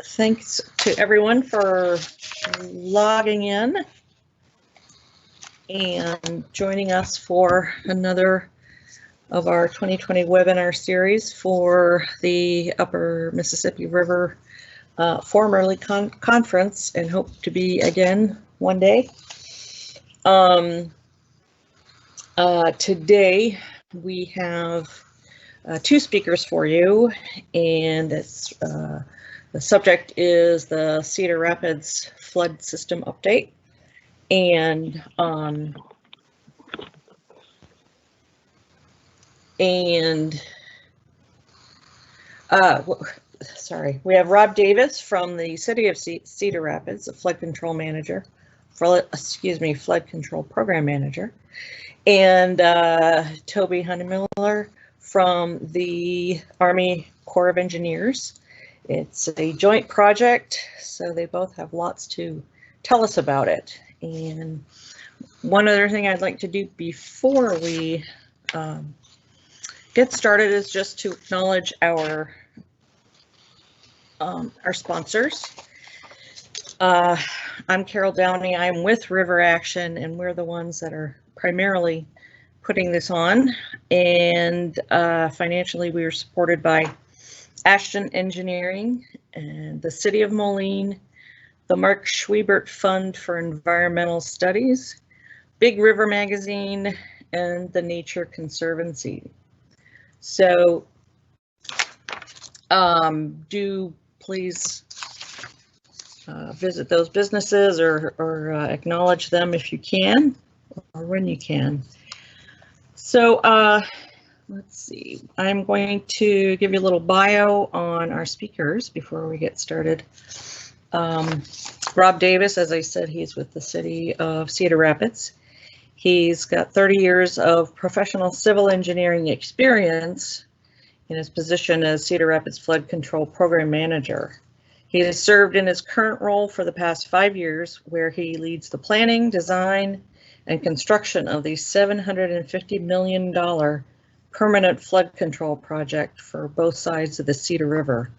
thanks to everyone for logging in and joining us for another of our 2020 webinar series for the Upper Mississippi River formerly conference, and hope to be again one day. Today we have two speakers for you, and it's, the subject is the Cedar Rapids flood system update. And sorry, we have Rob Davis from the City of Cedar Rapids, a flood control manager, flood control program manager, and Toby Hunemuller from the Army Corps of Engineers. It's a joint project, so they both have lots to tell us about it. And one other thing I'd like to do before we get started is just to acknowledge our sponsors. I'm Carol Downey. I'm with River Action, and we're the ones that are primarily putting this on. And financially, we are supported by Ashton Engineering and the City of Moline, the Mark Schwiebert Fund for Environmental Studies, Big River Magazine, and the Nature Conservancy. So do please visit those businesses or acknowledge them if you can, or when you can. So let's see, I'm going to give you a little bio on our speakers before we get started. Rob Davis, as I said, he's with the City of Cedar Rapids. He's got 30 years of professional civil engineering experience in his position as Cedar Rapids Flood Control Program Manager. He has served in his current role for the past 5 years, where he leads the planning, design, and construction of the $750 million permanent flood control project for both sides of the Cedar River.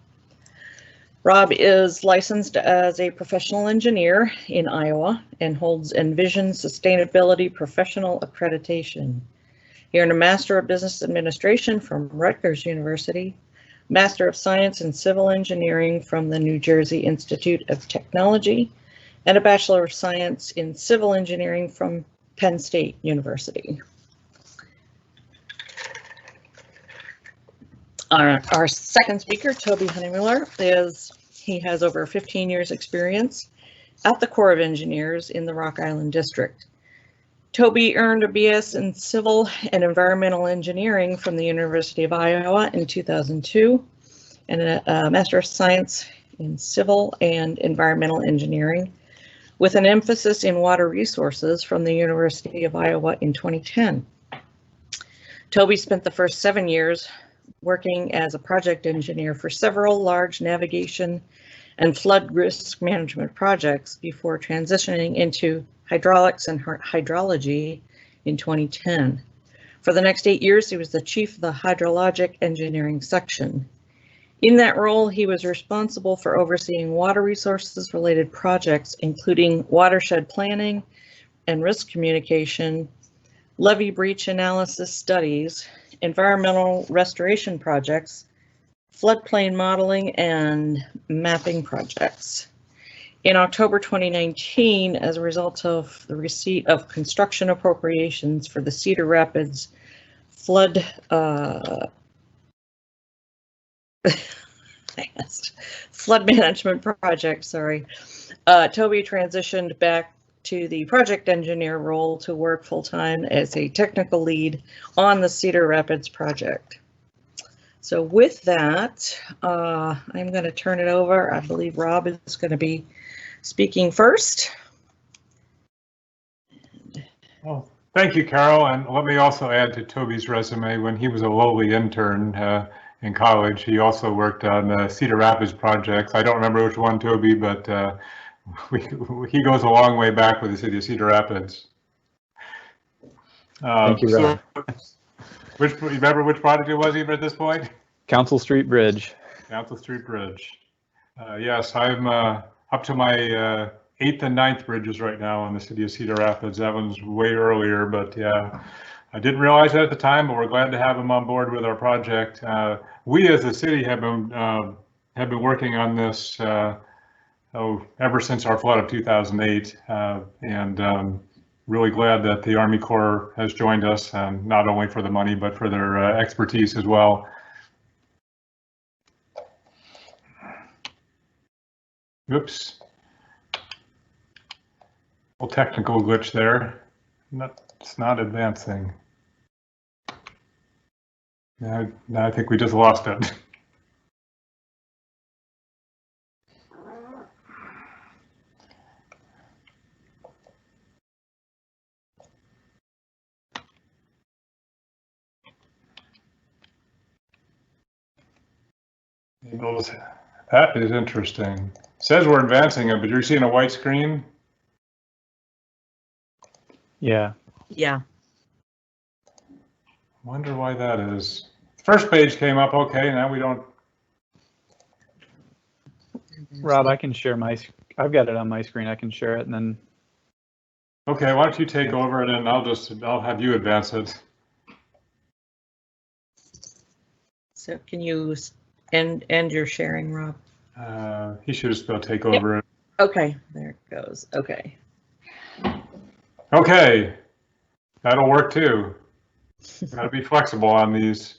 Rob is licensed as a professional engineer in Iowa and holds Envision Sustainability Professional Accreditation. He earned a Master of Business Administration from Rutgers University, Master of Science in Civil Engineering from the New Jersey Institute of Technology, and a Bachelor of Science in Civil Engineering from Penn State University. Our second speaker, Toby Hunemuller, he has over 15 years experience at the Corps of Engineers in the Rock Island District. Toby earned a BS in Civil and Environmental Engineering from the University of Iowa in 2002, and a Master of Science in Civil and Environmental Engineering with an emphasis in water resources from the University of Iowa in 2010. Toby spent the first 7 years working as a project engineer for several large navigation and flood risk management projects before transitioning into hydraulics and hydrology in 2010. For the next 8 years, he was the chief of the hydrologic engineering section. In that role, he was responsible for overseeing water resources related projects, including watershed planning and risk communication, levee breach analysis studies, environmental restoration projects, floodplain modeling, and mapping projects. In October 2019, as a result of the receipt of construction appropriations for the Cedar Rapids flood flood management project, Toby transitioned back to the project engineer role to work full-time as a technical lead on the Cedar Rapids project. So with that, I'm going to turn it over. I believe Rob is going to be speaking first. Well, thank you, Carol. And let me also add to Toby's resume, when he was a lowly intern in college, he also worked on the Cedar Rapids projects. I don't remember which one, Toby, but he goes a long way back with the city of Cedar Rapids. Thank you, Rob. Remember which project it was even at this point? Council Street Bridge. Council Street Bridge. Yes, I'm up to my 8th and 9th bridges right now in the city of Cedar Rapids. That one's way earlier, but yeah, I didn't realize that at the time, but we're glad to have him on board with our project. We as a city have been working on this ever since our flood of 2008, and really glad that the Army Corps has joined us, not only for the money, but for their expertise as well. Oops. A little technical glitch there. It's not advancing. Now I think we just lost it. That is interesting. It says we're advancing it, but you're seeing a white screen? Yeah. Yeah. Wonder why that is. First page came up okay, now we don't. Rob, I can share I've got it on my screen. I can share it and then. Okay, why don't you take over and then I'll have you advance it. So can you end your sharing, Rob? He should just go take over it. Okay, there it goes. Okay. Okay, that'll work too. Gotta be flexible on these.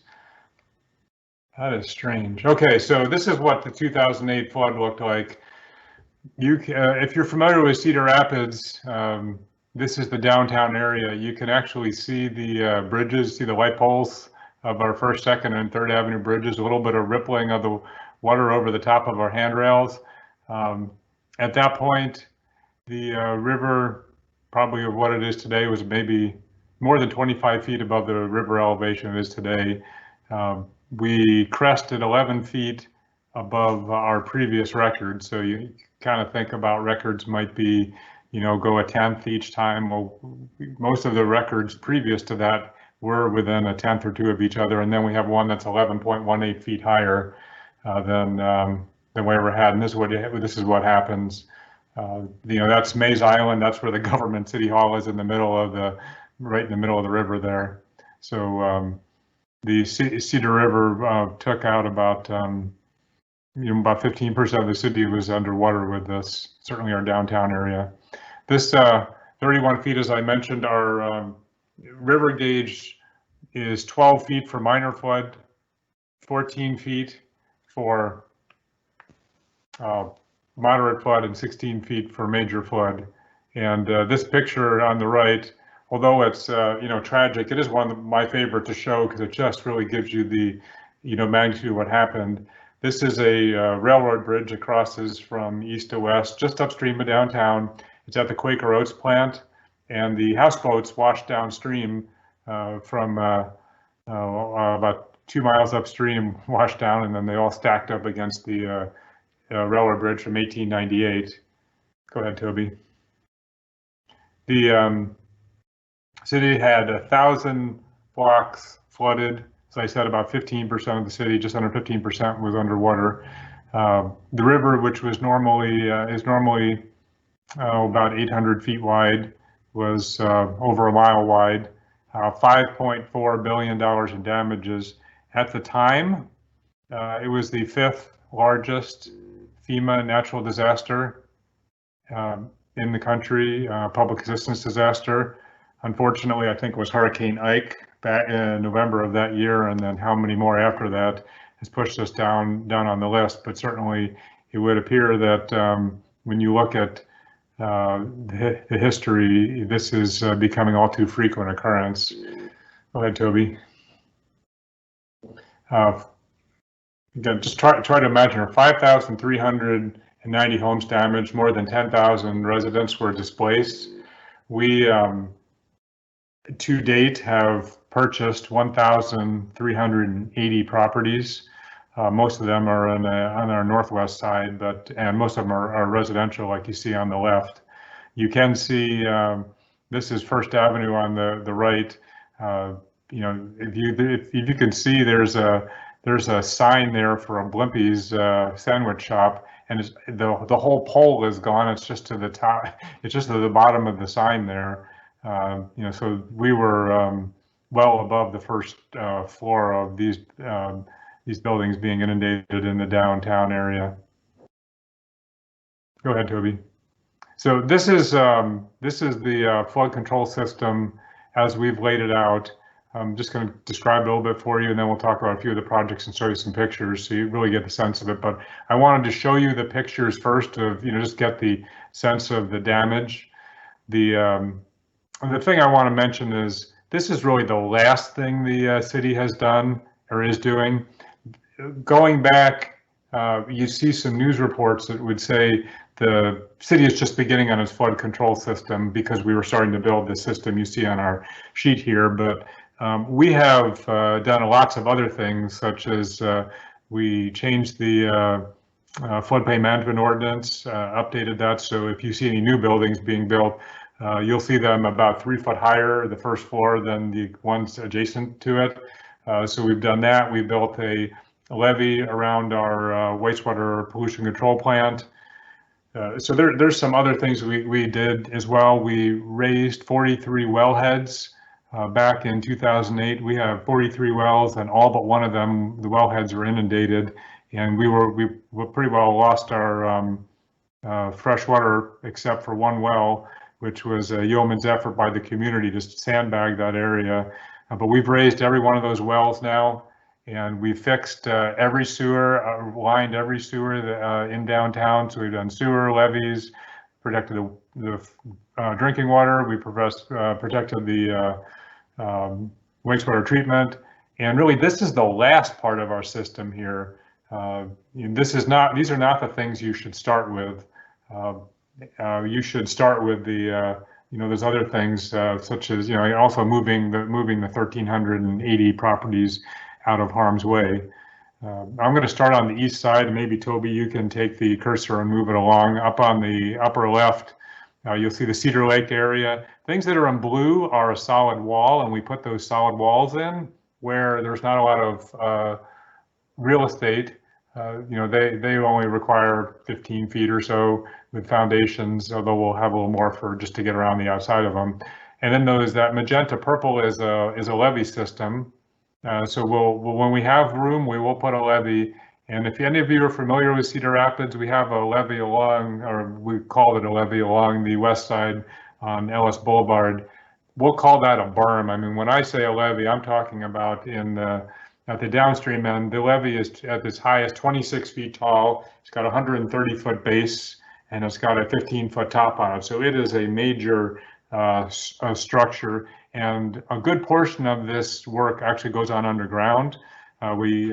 That is strange. Okay, so this is what the 2008 flood looked like. If you're familiar with Cedar Rapids, this is the downtown area. You can actually see the bridges, see the light poles of our 1st, 2nd, and 3rd Avenue bridges, a little bit of rippling of the water over the top of our handrails. At that point, the river, probably of what it is today, was maybe more than 25 feet above the river elevation it is today. We crested 11 feet above our previous record. So you kind of think about records might be, go a 10th each time. Well, most of the records previous to that were within a 10th or 2 of each other. And then we have one that's 11.18 feet higher than we ever had. And this is what happens. That's Mays Island. That's where the government city hall is, right in the middle of the river there. So the Cedar River took out about 15% of the city was underwater with this, certainly our downtown area. This 31 feet, as I mentioned, our river gauge is 12 feet for minor flood, 14 feet for moderate flood, and 16 feet for major flood. And this picture on the right, although it's tragic, it is one of my favorite to show because it just really gives you the magnitude of what happened. This is a railroad bridge that crosses from east to west, just upstream of downtown. It's at the Quaker Oats plant, and the houseboats washed downstream from about 2 miles upstream, washed down, and then they all stacked up against the railroad bridge from 1898. Go ahead, Toby. The city had 1,000 blocks flooded. As I said, about 15% of the city, just under 15%, was underwater. The river, which was normally about 800 feet wide, was over a mile wide. $5.4 billion in damages. At the time, it was the 5th largest FEMA natural disaster in the country, public assistance disaster. Unfortunately, I think it was Hurricane Ike back in November of that year, and then how many more after that has pushed us down on the list. But certainly, it would appear that when you look at the history, this is becoming all too frequent occurrence. Go ahead, Toby. Again, just try to imagine 5,390 homes damaged, more than 10,000 residents were displaced. We, to date, have purchased 1,380 properties. Most of them are on our northwest side, and most of them are residential, like you see on the left. You can see this is First Avenue on the right. If you can see, there's there's a sign there for a Blimpie's sandwich shop, and it's, the whole pole is gone. It's just to the top. It's just to the bottom of the sign there. You know, so we were well above the first floor of these buildings being inundated in the downtown area. Go ahead, Toby. So this is the flood control system as we've laid it out. I'm just going to describe it a little bit for you, and then we'll talk about a few of the projects and show you some pictures so you really get the sense of it. But I wanted to show you the pictures first of, you know, just get the sense of the damage. The thing I want to mention is this is really the last thing the city has done or is doing. Going back, you see some news reports that would say the city is just beginning on its flood control system because we were starting to build the system you see on our sheet here. But we have done lots of other things, such as we changed the floodplain management ordinance, updated that. So if you see any new buildings being built, you'll see them about 3 foot higher, the first floor, than the ones adjacent to it. So we've done that. We built a levee around our wastewater pollution control plant. So there's some other things we did as well. We raised 43 wellheads back in 2008. We have 43 wells, and all but one of them, the wellheads were inundated, and we pretty well lost our fresh water except for one well, which was a yeoman's effort by the community to sandbag that area. But we've raised every one of those wells now, and we fixed every sewer, lined every sewer in downtown. So we've done sewer levees, protected the drinking water. We protected the wastewater treatment. And really, this is the last part of our system here. These are not the things you should start with. You should start with the there's other things such as also moving the 1,380 properties out of harm's way. I'm going to start on the east side, and maybe Toby, you can take the cursor and move it along. Up on the upper left, you'll see the Cedar Lake area. Things that are in blue are a solid wall, and we put those solid walls in where there's not a lot of real estate. They only require 15 feet or so with foundations, although we'll have a little more for just to get around the outside of them. And then that magenta purple is a levee system. So when we have room, we will put a levee. And if any of you are familiar with Cedar Rapids, we have a levee along, or we call it a levee along the west side on Ellis Boulevard. We'll call that a berm. I mean, when I say a levee, I'm talking about at the downstream end. The levee is at its highest 26 feet tall. It's got a 130-foot base, and it's got a 15-foot top on it. So it is a major structure, and a good portion of this work actually goes on underground. We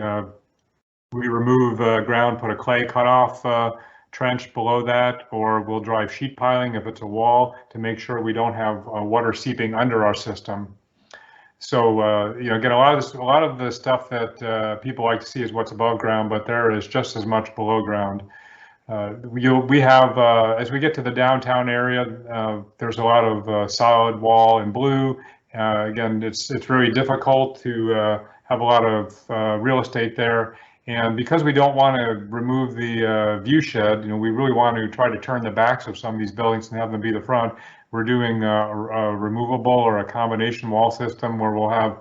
remove ground, put a clay cutoff trench below that, or we'll drive sheet piling if it's a wall to make sure we don't have water seeping under our system. So again, a lot of the stuff that people like to see is what's above ground, but there is just as much below ground. We have, as we get to the downtown area, there's a lot of solid wall in blue. Again, it's really difficult to have a lot of real estate there. And because we don't want to remove the view shed, we really want to try to turn the backs of some of these buildings and have them be the front. We're doing a removable or a combination wall system where we'll have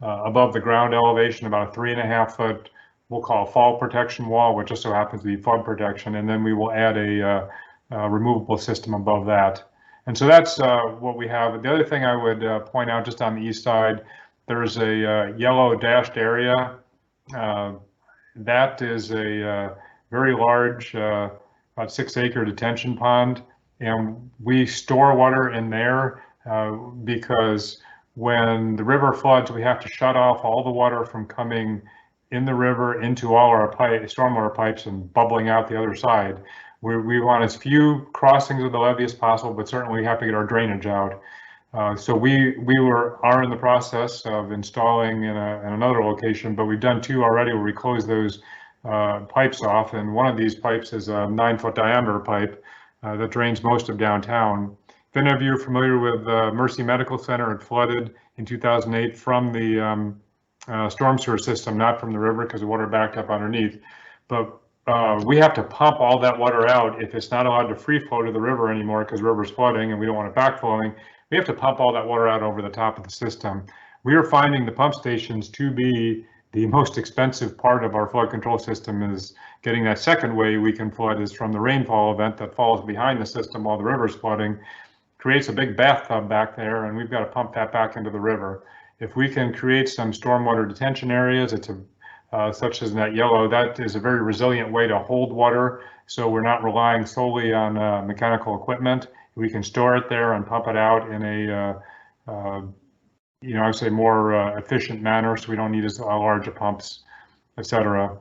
above the ground elevation about a 3.5 foot, we'll call fall protection wall, which just so happens to be flood protection, and then we will add a removable system above that. And so that's what we have. The other thing I would point out just on the east side, there's a yellow dashed area. That is a very large, about 6-acre detention pond, and we store water in there because when the river floods, we have to shut off all the water from coming in the river into all our stormwater pipes and bubbling out the other side. We want as few crossings of the levee as possible, but certainly we have to get our drainage out. So we are in the process of installing in another location, but we've done 2 already where we close those pipes off. And one of these pipes is a 9-foot diameter pipe that drains most of downtown. If any of you are familiar with Mercy Medical Center, it flooded in 2008 from the storm sewer system, not from the river because the water backed up underneath. But we have to pump all that water out if it's not allowed to free flow to the river anymore because the river's flooding and we don't want it backflowing. We have to pump all that water out over the top of the system. We are finding the pump stations to be the most expensive part of our flood control system. Is getting that second way we can flood is from the rainfall event that falls behind the system while the river's flooding, creates a big bathtub back there, and we've got to pump that back into the river. If we can create some stormwater detention areas, such as in that yellow, that is a very resilient way to hold water, so we're not relying solely on mechanical equipment. We can store it there and pump it out in a I would say more efficient manner, so we don't need as large pumps, etc.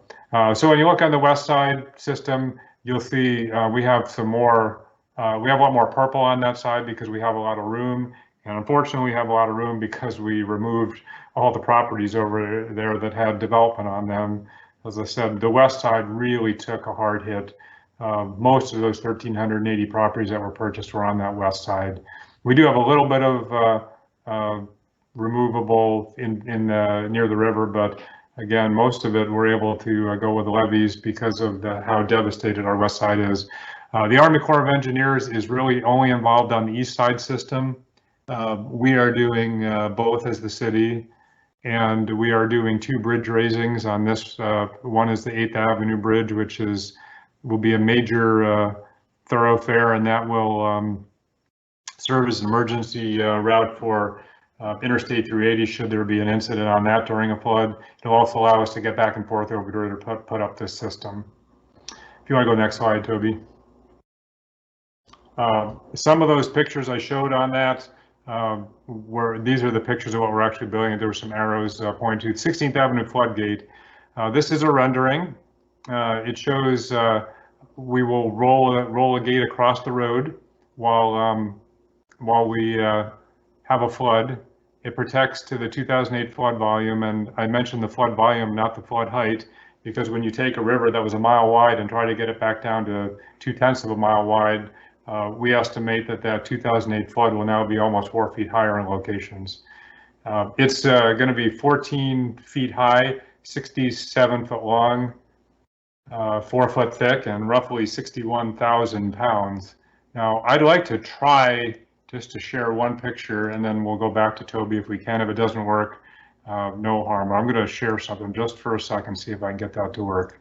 So when you look on the west side system, you'll see we have some more. We have a lot more purple on that side because we have a lot of room, and unfortunately we have a lot of room because we removed all the properties over there that had development on them. As I said, the west side really took a hard hit. Most of those 1,380 properties that were purchased were on that west side. We do have a little bit of removable in near the river, but again, most of it we're able to go with levees because of how devastated our west side is. The Army Corps of Engineers is really only involved on the east side system. We are doing both as the city, and we are doing 2 bridge raisings on this. One is the 8th Avenue Bridge, which will be a major thoroughfare, and that will serve as an emergency route for Interstate 380 should there be an incident on that during a flood. It'll also allow us to get back and forth over there to put up this system. If you want to go next slide, Toby. Some of those pictures I showed on that these are the pictures of what we're actually building. There were some arrows pointing to 16th Avenue floodgate. This is a rendering. It shows we will roll a gate across the road while we have a flood. It protects to the 2008 flood volume, and I mentioned the flood volume, not the flood height, because when you take a river that was a mile wide and try to get it back down to 0.2 of a mile wide, we estimate that 2008 flood will now be almost 4 feet higher in locations. It's going to be 14 feet high, 67 foot long, 4 foot thick, and roughly 61,000 pounds. Now, I'd like to try just to share one picture, and then we'll go back to Toby if we can. If it doesn't work, no harm. I'm going to share something just for a second, see if I can get that to work.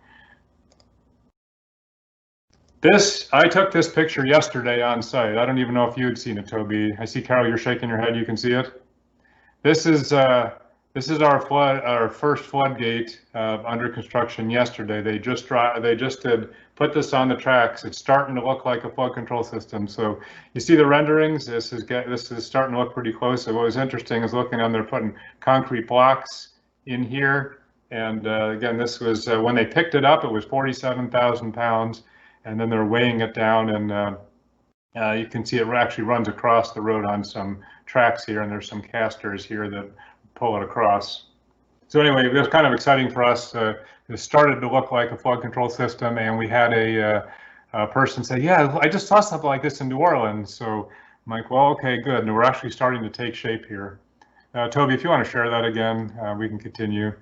I took this picture yesterday on site. I don't even know if you had seen it, Toby. I see, Carol, you're shaking your head. You can see it. This is our first floodgate under construction yesterday. They just put this on the tracks. It's starting to look like a flood control system. So you see the renderings. This is starting to look pretty close. So what was interesting is looking on there, putting concrete blocks in here. And again, this was when they picked it up, it was 47,000 pounds. And then they're weighing it down, and you can see it actually runs across the road on some tracks here, and there's some casters here that pull it across. So anyway, it was kind of exciting for us. It started to look like a flood control system, and we had a person say, yeah, I just saw something like this in New Orleans. So I'm like, well, okay, good. And we're actually starting to take shape here. Toby, if you want to share that again, we can continue.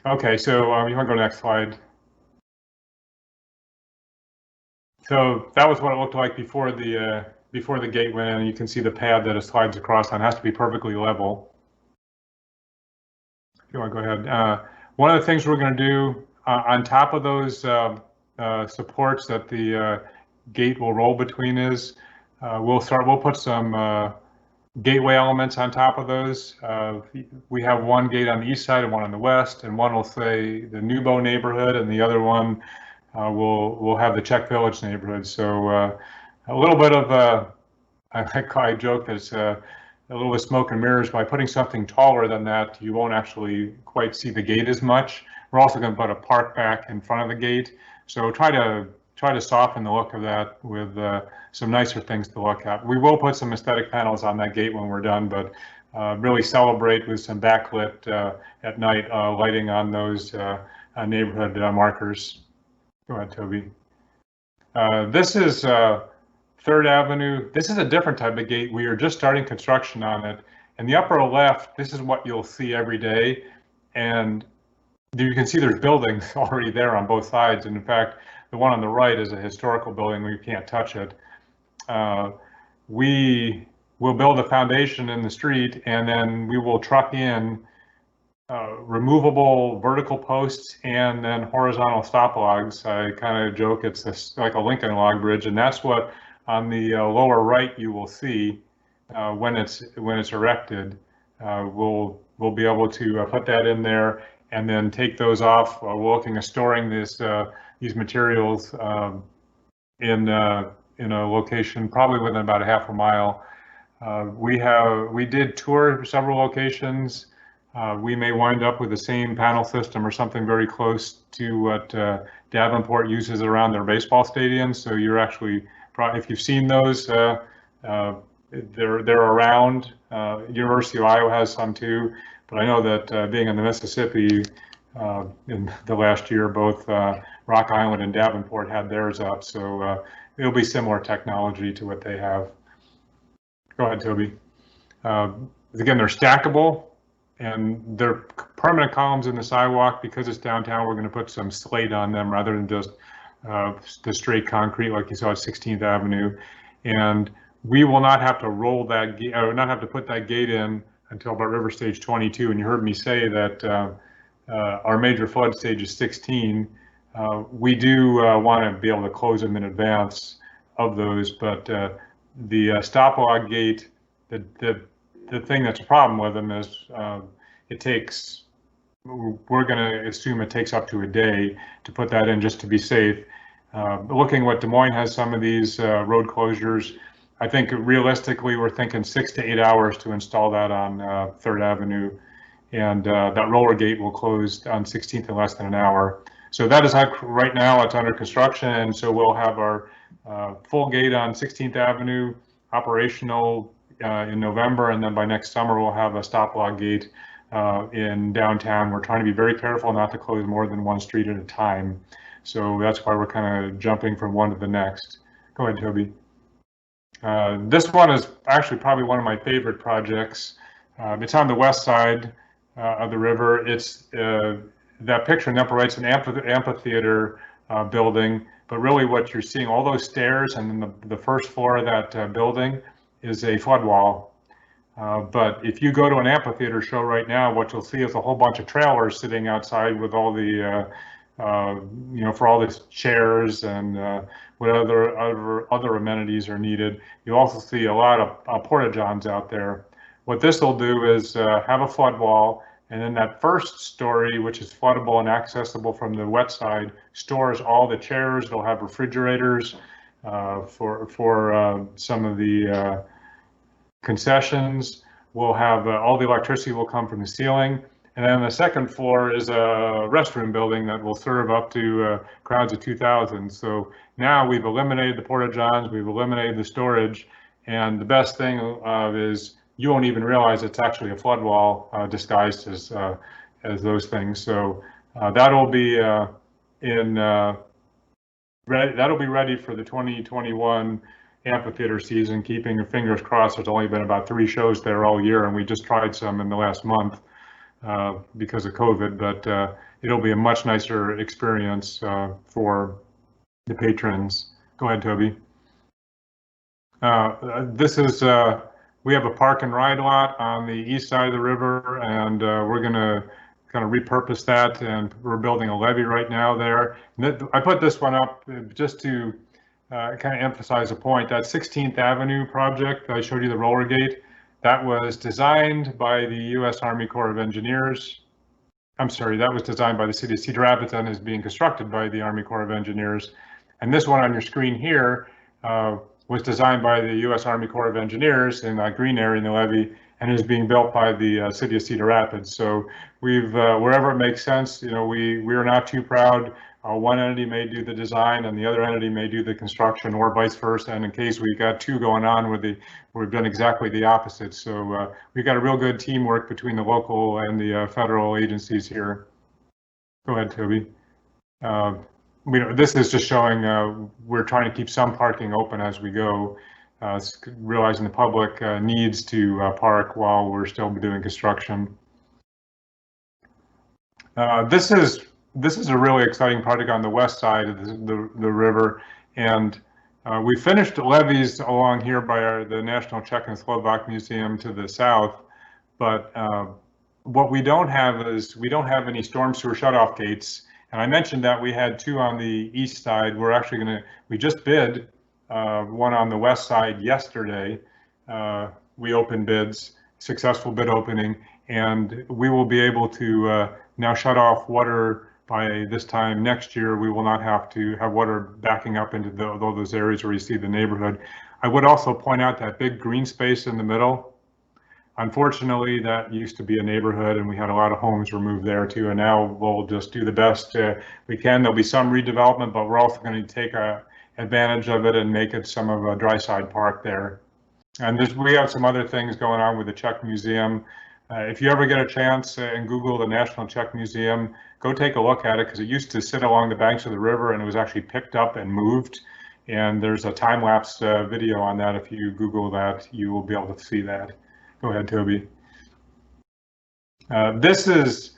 Okay, so you want to go to the next slide. So that was what it looked like before the gate went in. You can see the pad that it slides across on. It has to be perfectly level. If you want to go ahead. One of the things we're going to do on top of those supports that the gate will roll between is we'll put some gateway elements on top of those. We have one gate on the east side and one on the west, and one will say the Newbo neighborhood, and the other one we'll have the Czech Village neighborhood. So a little bit of I joke that it's a little bit of smoke and mirrors. By putting something taller than that, you won't actually quite see the gate as much. We're also going to put a park back in front of the gate, so try to soften the look of that with some nicer things to look at. We will put some aesthetic panels on that gate when we're done, but really celebrate with some backlit at night lighting on those neighborhood markers. Go ahead, Toby. This is 3rd Avenue. This is a different type of gate. We are just starting construction on it. In the upper left, this is what you'll see every day. And you can see there's buildings already there on both sides. And in fact, the one on the right is a historical building where you can't touch it. We will build a foundation in the street, and then we will truck in removable vertical posts and then horizontal stop logs. I kind of joke it's like a Lincoln log bridge, and that's what on the lower right you will see when it's erected. We'll be able to put that in there and then take those off. We're looking at storing these materials in a location probably within about a half a mile. We did tour several locations. We may wind up with the same panel system or something very close to what Davenport uses around their baseball stadiums. So you're actually, if you've seen those, they're around. University of Iowa has some too, but I know that being in the Mississippi in the last year, both Rock Island and Davenport had theirs up. So it'll be similar technology to what they have. Go ahead, Toby. Again, they're stackable. And they're permanent columns in the sidewalk. Because it's downtown, we're going to put some slate on them rather than just the straight concrete like you saw at 16th Avenue. And we will not have to roll that gate, or not have to put that gate in until about River Stage 22. And you heard me say that our major flood stage is 16. We do want to be able to close them in advance of those, but the stop log gate, the thing that's a problem with them is we're going to assume it takes up to a day to put that in just to be safe. Looking what Des Moines has some of these road closures, I think realistically we're thinking 6 to 8 hours to install that on 3rd Avenue. And that roller gate will close on 16th in less than an hour. So that is right now, it's under construction. And so we'll have our full gate on 16th Avenue operational in November, and then by next summer we'll have a stop log gate in downtown. We're trying to be very careful not to close more than one street at a time, so that's why we're kind of jumping from one to the next. Go ahead, Toby. This one is actually probably one of my favorite projects. It's on the west side of the river. It's that picture in the upper right's an amphitheater building, but really what you're seeing, all those stairs and then the first floor of that building is a flood wall. But if you go to an amphitheater show right now, what you'll see is a whole bunch of trailers sitting outside with all the, for all the chairs and what other amenities are needed. You also see a lot of porta-johns out there. What this will do is have a flood wall, and then that first story, which is floodable and accessible from the wet side, stores all the chairs. They'll have refrigerators for some of the concessions. We'll have all the electricity will come from the ceiling. And then the second floor is a restroom building that will serve up to crowds of 2,000. So now we've eliminated the porta-johns, we've eliminated the storage, and the best thing is you won't even realize it's actually a flood wall disguised as those things. So that'll be that'll be ready for the 2021 amphitheater season. Keeping your fingers crossed. There's only been about 3 shows there all year, and we just tried some in the last month because of COVID. But it'll be a much nicer experience for the patrons. Go ahead, Toby. This is we have a park and ride lot on the east side of the river, and we're going to kind of repurpose that, and we're building a levee right now there. I put this one up just to kind of emphasize a point. That 16th Avenue project I showed you, the roller gate, that was designed by the U.S. Army Corps of Engineers. I'm sorry, that was designed by the city of Cedar Rapids and is being constructed by the Army Corps of Engineers. And this one on your screen here was designed by the U.S. Army Corps of Engineers in that green area in the levee, and is being built by the city of Cedar Rapids. So we've, wherever it makes sense, we are not too proud. One entity may do the design and the other entity may do the construction, or vice versa. And in case we got 2 going on, we've done exactly the opposite. So we've got a real good teamwork between the local and the federal agencies here. Go ahead, Toby. this is just showing we're trying to keep some parking open as we go, realizing the public needs to park while we're still doing construction. This is a really exciting project on the west side of the river, and we finished levees along here by the National Czech and Slovak Museum to the south, but what we don't have is we don't have any storm sewer shutoff gates. And I mentioned that we had 2 on the east side. We're actually we just bid one on the west side yesterday. We opened bids, successful bid opening, and we will be able to now shut off water by this time next year. We will not have to have water backing up into those areas where you see the neighborhood. I would also point out that big green space in the middle. Unfortunately, that used to be a neighborhood, and we had a lot of homes removed there too. And now we'll just do the best we can. There'll be some redevelopment, but we're also going to take advantage of it and make it some of a dry side park there. And we have some other things going on with the Czech Museum. If you ever get a chance and Google the National Czech Museum, go take a look at it, because it used to sit along the banks of the river, and it was actually picked up and moved. And there's a time-lapse video on that. If you Google that, you will be able to see that. Go ahead, Toby. This is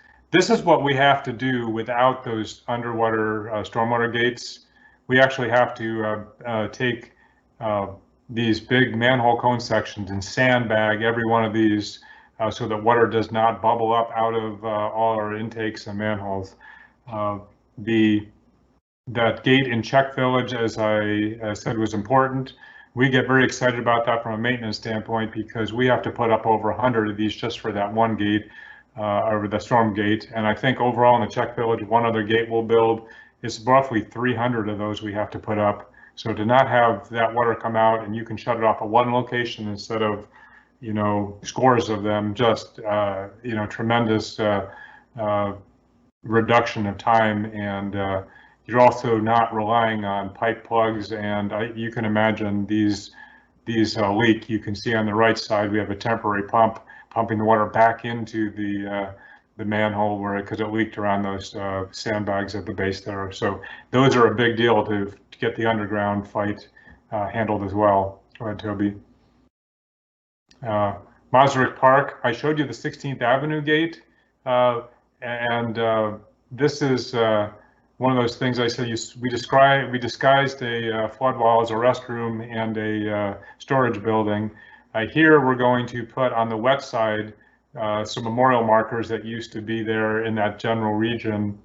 what we have to do without those underwater stormwater gates. We actually have to take these big manhole cone sections and sandbag every one of these so that water does not bubble up out of all our intakes and manholes. That gate in Czech Village, as I said, was important. We get very excited about that from a maintenance standpoint, because we have to put up over 100 of these just for that one gate, or the storm gate. And I think overall in the Czech Village, one other gate we'll build. It's roughly 300 of those we have to put up. So to not have that water come out and you can shut it off at one location instead of, scores of them, just, tremendous reduction of time. And you're also not relying on pipe plugs, and you can imagine these leak. You can see on the right side we have a temporary pump pumping the water back into the manhole because it leaked around those sandbags at the base there. So those are a big deal to get the underground fight handled as well. Go ahead, Toby. Masaryk Park. I showed you the 16th Avenue gate, and this is one of those things I said we disguised a flood wall as a restroom and a storage building. Here we're going to put on the wet side some memorial markers that used to be there in that general region.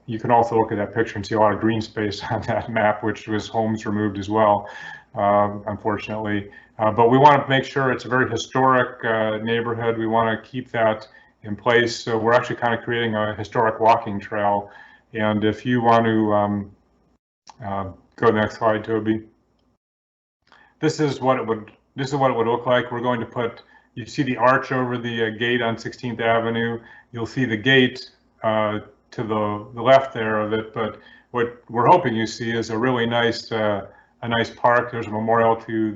You can also look at that picture and see a lot of green space on that map, which was homes removed as well, unfortunately. But we want to make sure it's a very historic neighborhood. We want to keep that in place. So we're actually kind of creating a historic walking trail. And if you want to go to the next slide, Toby. This is what it would look like. We're going to put, you see the arch over the gate on 16th Avenue. You'll see the gate to the left there of it. But what we're hoping you see is a really nice park. There's a memorial to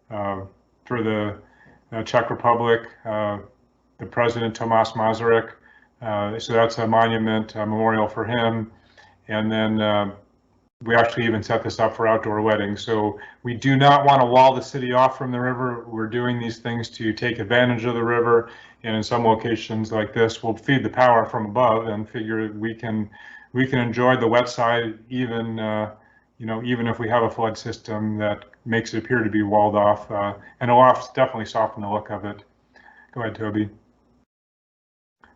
for the Czech Republic, the President Tomáš Masaryk. So that's a monument, a memorial for him. And then we actually even set this up for outdoor weddings. So we do not want to wall the city off from the river. We're doing these things to take advantage of the river. And in some locations like this, we'll feed the power from above and figure we can enjoy the wet side even even if we have a flood system that makes it appear to be walled off. And it'll definitely soften the look of it. Go ahead, Toby.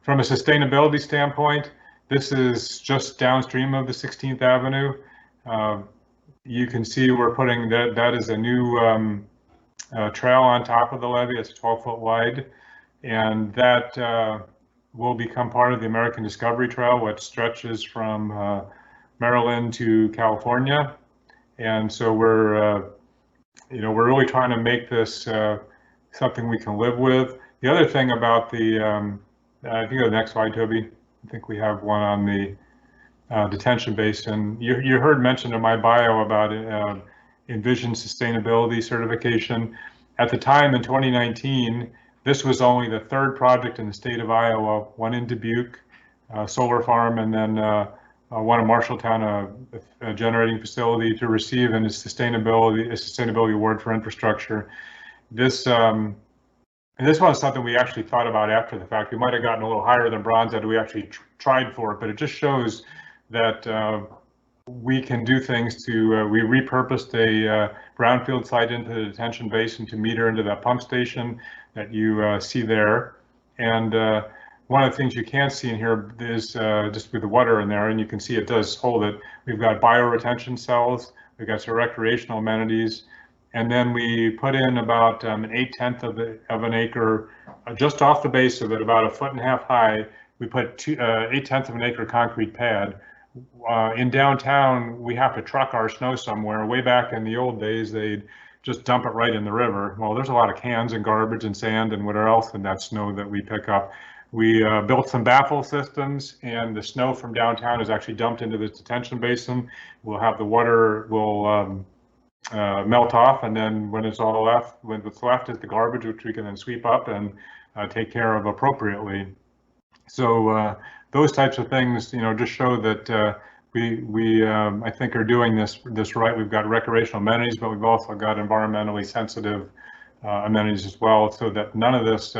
From a sustainability standpoint, this is just downstream of the 16th Avenue. You can see we're putting that is a new trail on top of the levee. It's 12 foot wide, and that will become part of the American Discovery Trail, which stretches from Maryland to California. And so we're really trying to make this something we can live with. The other thing about the if you go to the next slide, Toby. I think we have one on the detention basin. You heard mentioned in my bio about Envision Sustainability Certification. At the time in 2019, this was only the third project in the state of Iowa, one in Dubuque, solar farm, and then one in Marshalltown, a generating facility to receive a sustainability award for infrastructure. This one is something we actually thought about after the fact. We might have gotten a little higher than bronze had we actually tried for it, but it just shows that we can do things to, we repurposed a brownfield site into the detention basin to meter into that pump station that you see there. And one of the things you can't see in here is just with the water in there, and you can see it does hold it. We've got bioretention cells, we've got some recreational amenities, and then we put in about an 1/8 of an acre, just off the base of it, about 1.5 feet high. We put 1/8 of an acre concrete pad. In downtown, we have to truck our snow somewhere. Way back in the old days, they'd just dump it right in the river. Well, there's a lot of cans and garbage and sand and whatever else in that snow that we pick up. We built some baffle systems, and the snow from downtown is actually dumped into this detention basin. We'll have the water will melt off, and then when it's all left, when what's left is the garbage, which we can then sweep up and take care of appropriately. So those types of things, just show that we I think are doing this right. We've got recreational amenities, but we've also got environmentally sensitive amenities as well, so that none of this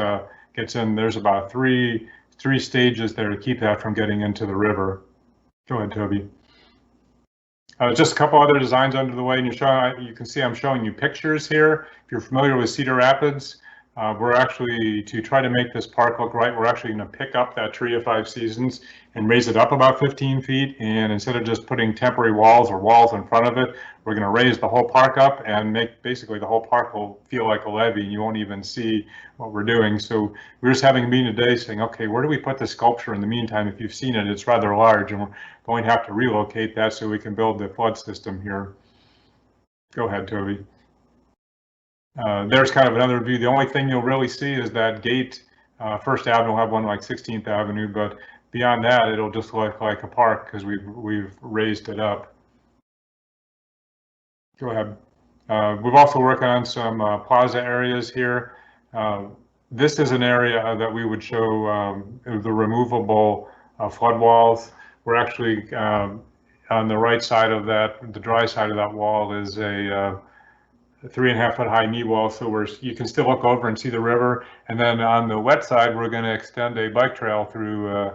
gets in. There's about three stages there to keep that from getting into the river. Go ahead, Toby. Just a couple other designs under the way, and you can see I'm showing you pictures here. If you're familiar with Cedar Rapids, we're actually, to try to make this park look right, we're actually going to pick up that Tree of Five Seasons and raise it up about 15 feet. And instead of just putting temporary walls or walls in front of it, we're going to raise the whole park up and make basically the whole park will feel like a levee, and you won't even see what we're doing. So we're just having a meeting today saying, okay, where do we put the sculpture in the meantime? If you've seen it, it's rather large, and we're going to have to relocate that so we can build the flood system here. Go ahead, Toby. There's kind of another view. The only thing you'll really see is that gate. First Avenue will have one like 16th Avenue, but beyond that, it'll just look like a park because we've raised it up. Go ahead. We've also worked on some plaza areas here. This is an area that we would show the removable flood walls. We're actually on the right side of that, the dry side of that wall is a 3.5 foot high knee wall, so you can still look over and see the river. And then on the wet side, we're going to extend a bike trail through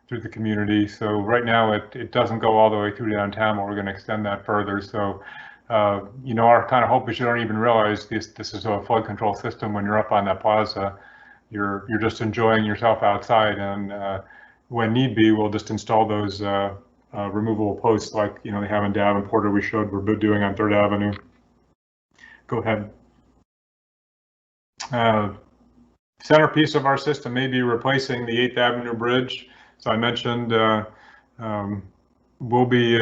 the community. So right now it doesn't go all the way through downtown, but we're going to extend that further. So our kind of hope is you don't even realize this is a flood control system when you're up on that plaza. You're just enjoying yourself outside, and when need be, we'll just install those removable posts like they have in Davenport, or we showed we're doing on 3rd Avenue. Go ahead. Centerpiece of our system may be replacing the 8th Avenue Bridge. So I mentioned we'll be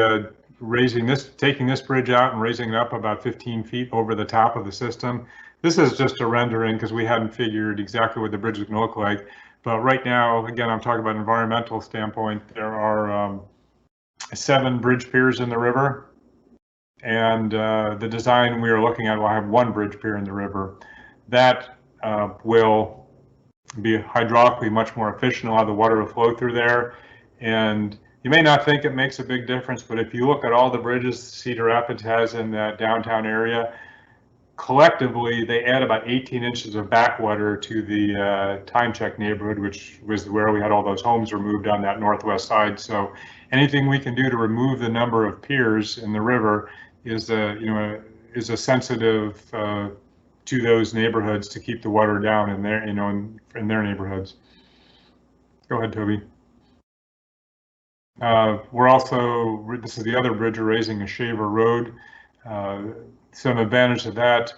taking this bridge out and raising it up about 15 feet over the top of the system. This is just a rendering because we hadn't figured exactly what the bridge is going to look like. But right now, again, I'm talking about an environmental standpoint. There are 7 bridge piers in the river. And the design we are looking at will have 1 bridge pier in the river. That will be hydraulically much more efficient. A lot of the water will flow through there. And you may not think it makes a big difference, but if you look at all the bridges Cedar Rapids has in that downtown area, collectively they add about 18 inches of backwater to the Time Check neighborhood, which was where we had all those homes removed on that northwest side. So anything we can do to remove the number of piers in the river is a sensitive to those neighborhoods to keep the water down in their in their neighborhoods. Go ahead, Toby. We're also, this is the other bridge, we're raising a Shaver Road. Some advantage of that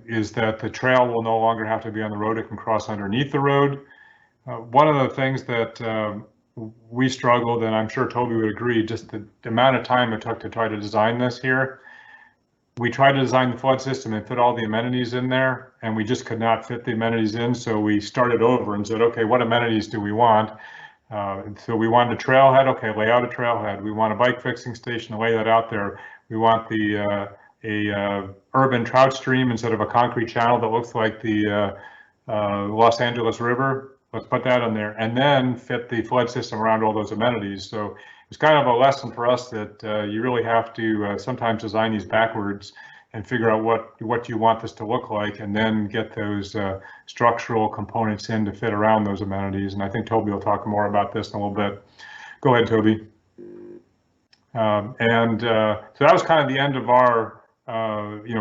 is that the trail will no longer have to be on the road, it can cross underneath the road. One of the things that we struggled, and I'm sure Toby would agree, just the amount of time it took to try to design this here. We tried to design the flood system and fit all the amenities in there, and we just could not fit the amenities in. So we started over and said, okay, what amenities do we want? So we wanted a trailhead. Okay, lay out a trailhead. We want a bike fixing station to lay that out there. We want the a urban trout stream instead of a concrete channel that looks like the Los Angeles River. Let's put that in there, and then fit the flood system around all those amenities. So it's kind of a lesson for us that you really have to sometimes design these backwards and figure out what you want this to look like, and then get those structural components in to fit around those amenities. And I think Toby will talk more about this in a little bit. Go ahead, Toby. So that was kind of the end of our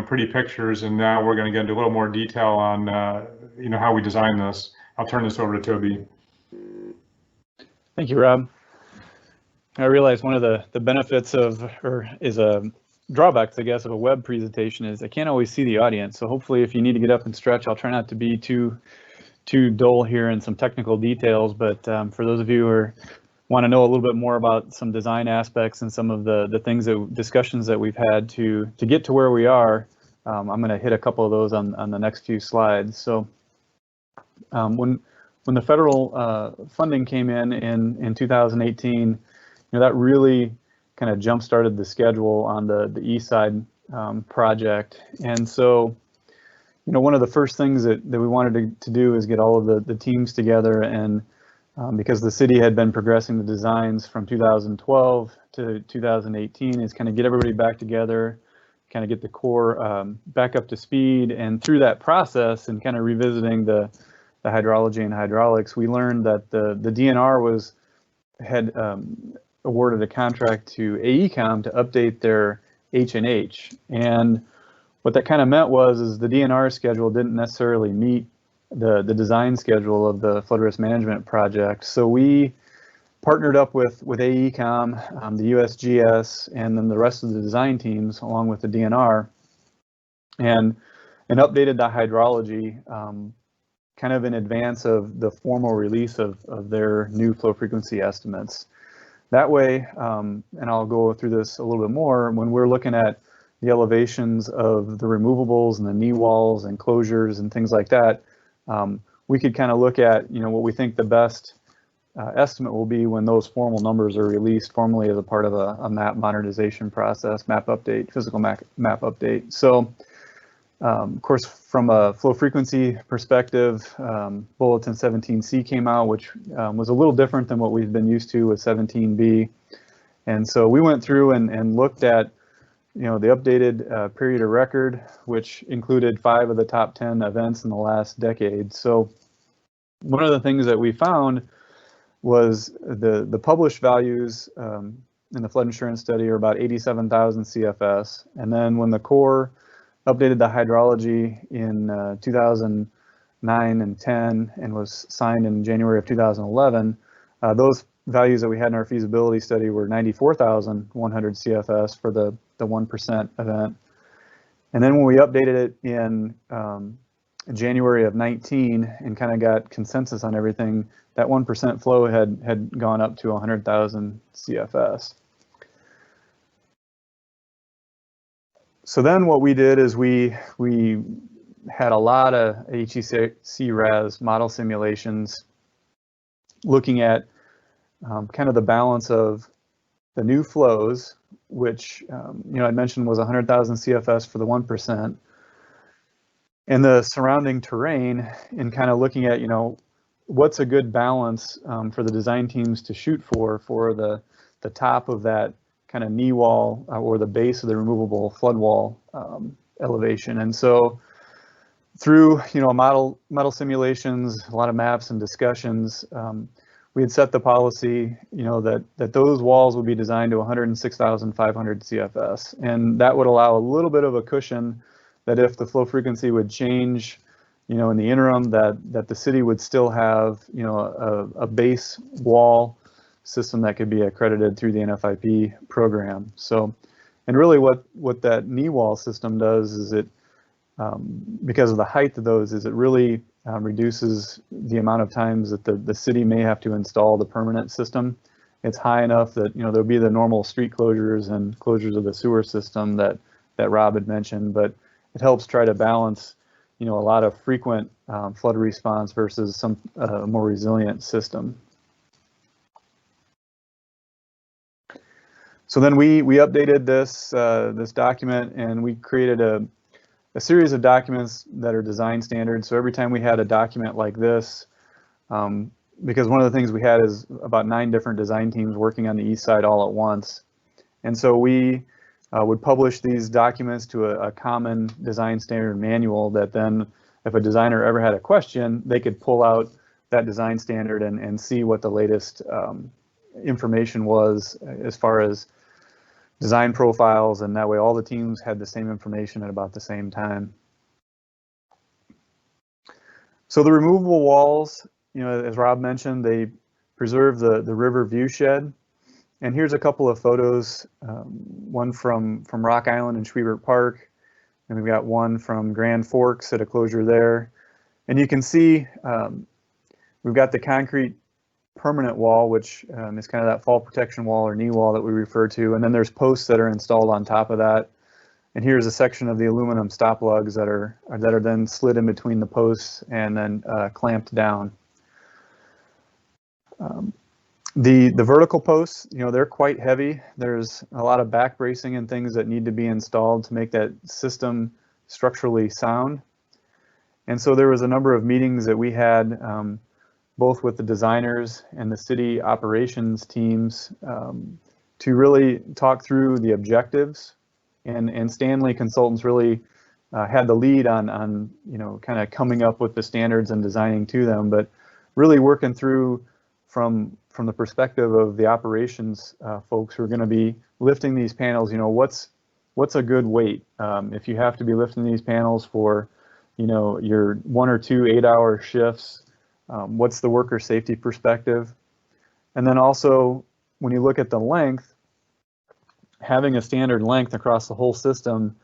pretty pictures, and now we're going to get into a little more detail on how we design this. I'll turn this over to Toby. Thank you, Rob. I realize one of the benefits of, or is a drawbacks, I guess, of a web presentation is I can't always see the audience. So hopefully, if you need to get up and stretch, I'll try not to be too dull here in some technical details. But for those of you who want to know a little bit more about some design aspects and some of the discussions that we've had to get to where we are, I'm going to hit a couple of those on the next few slides. So when the federal funding came in 2018, that really kind of jump-started the schedule on the East Side project. And so, one of the first things that we wanted to do is get all of the teams together, and because the city had been progressing the designs from 2012 to 2018, is kind of get everybody back together, kind of get the core back up to speed. And through that process and kind of revisiting the hydrology and hydraulics, we learned that the DNR had awarded a contract to AECOM to update their H&H. And what that kind of meant is the DNR schedule didn't necessarily meet the design schedule of the flood risk management project. So we partnered up with AECOM, the USGS, and then the rest of the design teams along with the DNR, and updated the hydrology kind of in advance of the formal release of their new flow frequency estimates. That way, and I'll go through this a little bit more, when we're looking at the elevations of the removables and the knee walls and closures and things like that, we could kind of look at what we think the best estimate will be when those formal numbers are released formally as a part of a map modernization process, map update, physical map update. So of course, from a flow frequency perspective, Bulletin 17C came out, which was a little different than what we've been used to with 17B. And so we went through and looked at the updated period of record, which included 5 of the top 10 events in the last decade. So one of the things that we found was the published values in the flood insurance study are about 87,000 CFS. And then when the Corps updated the hydrology in 2009 and 10 and was signed in January of 2011, those values that we had in our feasibility study were 94,100 CFS for the 1% event. And then when we updated it in January of 19 and kind of got consensus on everything, that 1% flow had gone up to 100,000 CFS. So then what we did is we had a lot of HEC-RAS model simulations looking at kind of the balance of the new flows, which I mentioned was 100,000 CFS for the 1%, and the surrounding terrain, and kind of looking at what's a good balance for the design teams to shoot for the top of that kind of knee wall or the base of the removable flood wall elevation. And so through model simulations, a lot of maps and discussions, we had set the policy that those walls would be designed to 106,500 CFS, and that would allow a little bit of a cushion that if the flow frequency would change in the interim, that the city would still have a base wall system that could be accredited through the NFIP program. So, and really what that knee wall system does is it, because of the height of those, is it really reduces the amount of times that the city may have to install the permanent system. It's high enough that there'll be the normal street closures and closures of the sewer system that Rob had mentioned, but it helps try to balance a lot of frequent flood response versus some more resilient system. So then we updated this document, and we created a series of documents that are design standards. So every time we had a document like this, because one of the things we had is about 9 different design teams working on the east side all at once. And so we would publish these documents to a common design standard manual that then, if a designer ever had a question, they could pull out that design standard and see what the latest information was as far as design profiles, and that way all the teams had the same information at about the same time. So the removable walls, as Rob mentioned, they preserve the river view shed. And here's a couple of photos, one from Rock Island and Schwiebert Park, and we've got one from Grand Forks at a closure there. And you can see we've got the concrete permanent wall, which is kind of that fall protection wall or knee wall that we refer to, and then there's posts that are installed on top of that. And here's a section of the aluminum stop lugs that are then slid in between the posts and then clamped down. The vertical posts, they're quite heavy. There's a lot of back bracing and things that need to be installed to make that system structurally sound. And so there was a number of meetings that we had both with the designers and the city operations teams to really talk through the objectives. And Stanley Consultants really had the lead on kind of coming up with the standards and designing to them, but really working through from the perspective of the operations folks who are going to be lifting these panels. What's a good weight? If you have to be lifting these panels for your 1 or 2 8-hour shifts, what's the worker safety perspective? And then also, when you look at the length, having a standard length across the whole system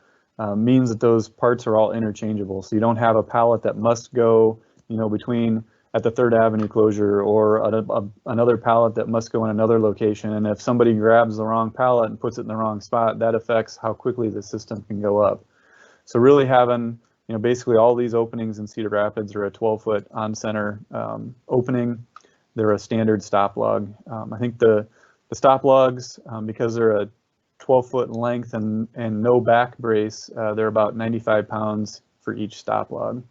means that those parts are all interchangeable. So you don't have a pallet that must go, between at the 3rd Avenue closure, or another pallet that must go in another location. And if somebody grabs the wrong pallet and puts it in the wrong spot, that affects how quickly the system can go up. So really having, basically all these openings in Cedar Rapids are a 12-foot on-center opening. They're a standard stop lug. I think the stop lugs, because they're a 12-foot length and no back brace, they're about 95 pounds for each stop lug.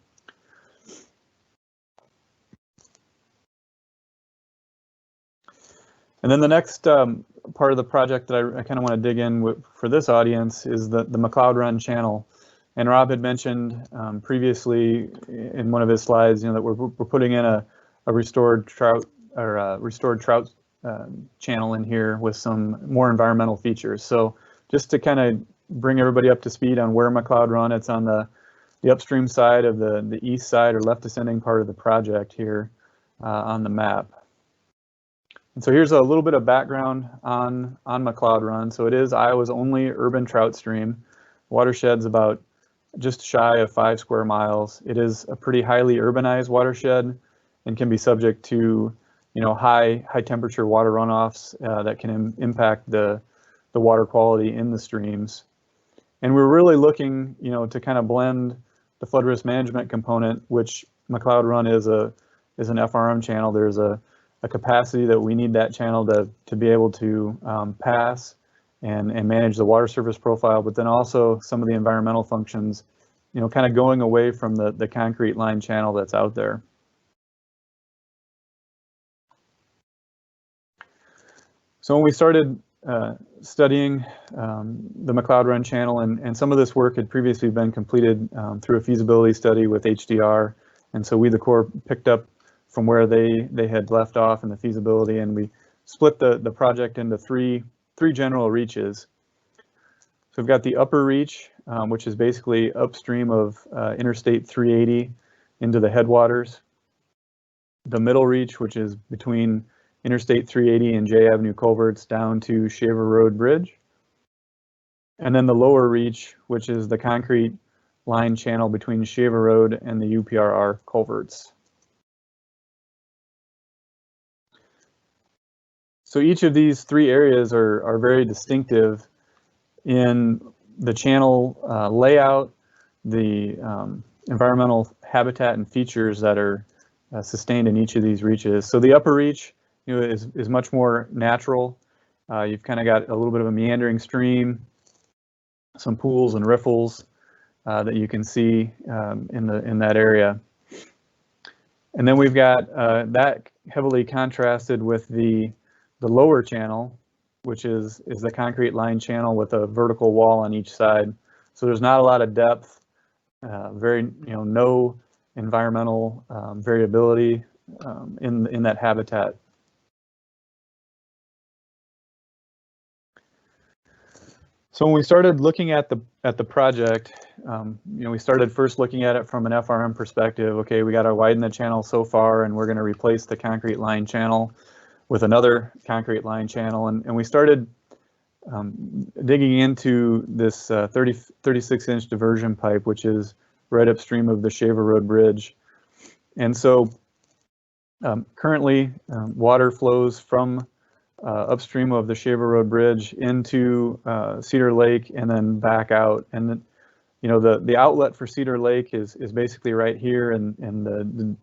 And then the next part of the project that I kind of want to dig in for this audience is the McLeod Run channel. And Rob had mentioned previously in one of his slides, that we're putting in a restored trout channel in here with some more environmental features. So just to kind of bring everybody up to speed on where McLeod Run, it's on the upstream side of the east side or left descending part of the project here on the map. And so here's a little bit of background on McLeod Run. So it is Iowa's only urban trout stream. Watershed's about just shy of 5 square miles. It is a pretty highly urbanized watershed and can be subject to high temperature water runoffs that can impact the water quality in the streams. And we're really looking to kind of blend the flood risk management component, which McLeod Run is an FRM channel. There's a capacity that we need that channel to be able to pass and manage the water surface profile, but then also some of the environmental functions, kind of going away from the concrete line channel that's out there. So when we started studying the McLeod Run channel, and some of this work had previously been completed through a feasibility study with HDR, and so we, the Corps, picked up from where they had left off in the feasibility, and we split the project into three general reaches. So we've got the upper reach, which is basically upstream of Interstate 380 into the headwaters. The middle reach, which is between Interstate 380 and J Avenue culverts down to Shaver Road Bridge. And then the lower reach, which is the concrete line channel between Shaver Road and the UPRR culverts. So each of these 3 areas are very distinctive in the channel layout, the environmental habitat and features that are sustained in each of these reaches. So the upper reach is much more natural. You've kind of got a little bit of a meandering stream, some pools and riffles that you can see in that area. And then we've got that heavily contrasted with the lower channel, which is the concrete line channel with a vertical wall on each side. So there's not a lot of depth, no environmental variability in that habitat. So when we started looking at the project, we started first looking at it from an FRM perspective. Okay, we got to widen the channel so far, and we're going to replace the concrete line channel with another concrete line channel, and we started digging into this 36-inch diversion pipe, which is right upstream of the Shaver Road Bridge. And so currently water flows from upstream of the Shaver Road Bridge into Cedar Lake and then back out. And the outlet for Cedar Lake is basically right here, and the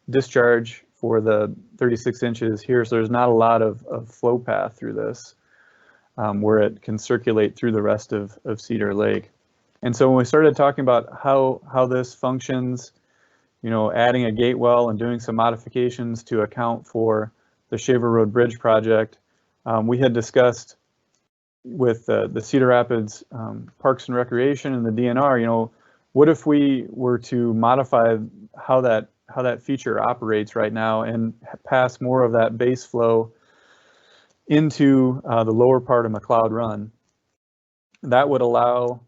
discharge for the 36 inches here. So there's not a lot of flow path through this where it can circulate through the rest of Cedar Lake. And so when we started talking about how this functions, adding a gate well and doing some modifications to account for the Shaver Road Bridge project, we had discussed with the Cedar Rapids Parks and Recreation and the DNR, what if we were to modify how that feature operates right now and pass more of that base flow into the lower part of McLeod Run. That would allow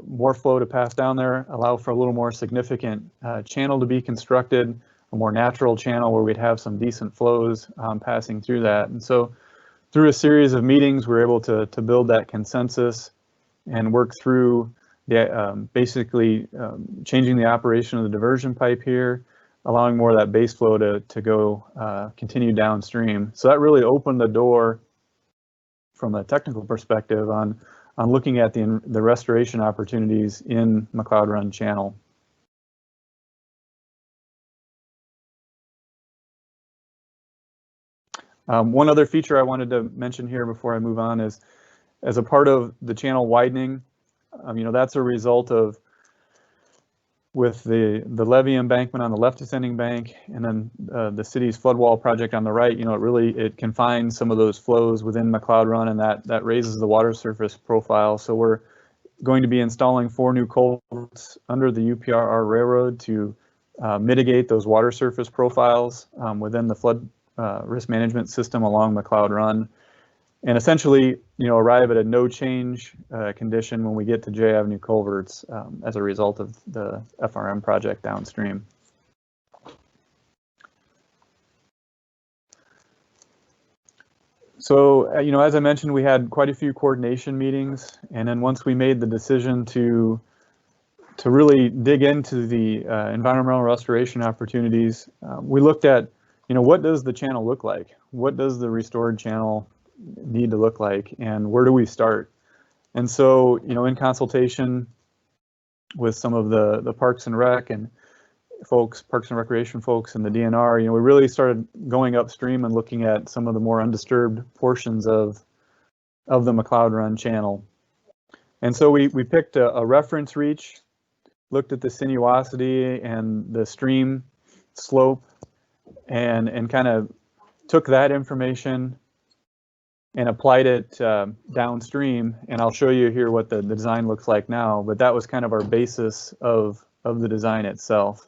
more flow to pass down there, allow for a little more significant channel to be constructed, a more natural channel where we'd have some decent flows passing through that. And so through a series of meetings, we were able to build that consensus and work through basically changing the operation of the diversion pipe here, allowing more of that base flow to go continue downstream. So that really opened the door from a technical perspective on looking at the restoration opportunities in McLeod Run Channel. One other feature I wanted to mention here before I move on is, as a part of the channel widening, that's a result of, with the levee embankment on the left descending bank, and then the city's flood wall project on the right, it confines some of those flows within McLeod Run, and that raises the water surface profile. So we're going to be installing 4 new culverts under the UPRR Railroad to mitigate those water surface profiles within the flood risk management system along McLeod Run, and essentially, arrive at a no change condition when we get to J Avenue culverts as a result of the FRM project downstream. So, as I mentioned, we had quite a few coordination meetings, and then once we made the decision to really dig into the environmental restoration opportunities, we looked at, what does the channel look like? What does the restored channel need to look like, and where do we start? And so, in consultation with some of the Parks and Rec and Parks and Recreation folks and the DNR, we really started going upstream and looking at some of the more undisturbed portions of the McLeod Run channel. And so we picked a reference reach, looked at the sinuosity and the stream slope, and kind of took that information and applied it downstream. And I'll show you here what the design looks like now, but that was kind of our basis of the design itself.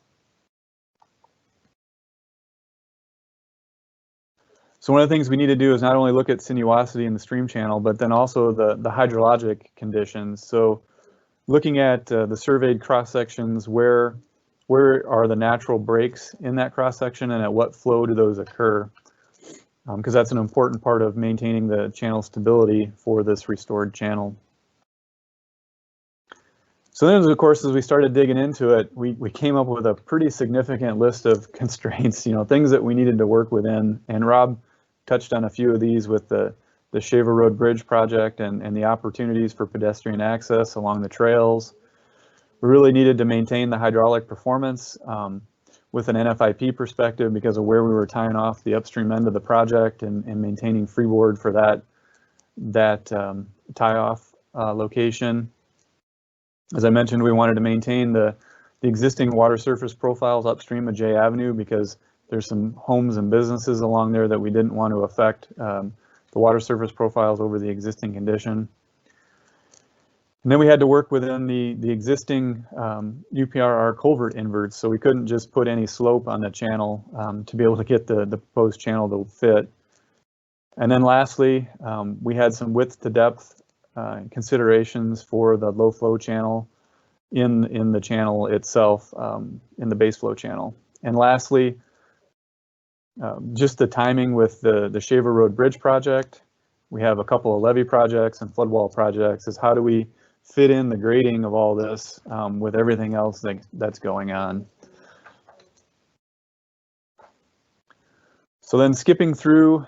So one of the things we need to do is not only look at sinuosity in the stream channel, but then also the hydrologic conditions. So looking at the surveyed cross sections, where are the natural breaks in that cross section, and at what flow do those occur? Because that's an important part of maintaining the channel stability for this restored channel. So then, of course, as we started digging into it, we came up with a pretty significant list of constraints, things that we needed to work within. And Rob touched on a few of these with the Shaver Road Bridge project and the opportunities for pedestrian access along the trails. We really needed to maintain the hydraulic performance with an NFIP perspective because of where we were tying off the upstream end of the project and maintaining freeboard for that tie-off location. As I mentioned, we wanted to maintain the existing water surface profiles upstream of J Avenue because There's some homes and businesses along there that we didn't want to affect the water surface profiles over the existing condition. And then we had to work within the existing UPRR culvert inverts, so we couldn't just put any slope on the channel to be able to get the proposed channel to fit. And then lastly, we had some width to depth considerations for the low flow channel in the channel itself, in the base flow channel. And lastly, just the timing with the Shaver Road Bridge project. We have a couple of levee projects and flood wall projects. Is how do we fit in the grading of all this with everything else that's going on. So then skipping through,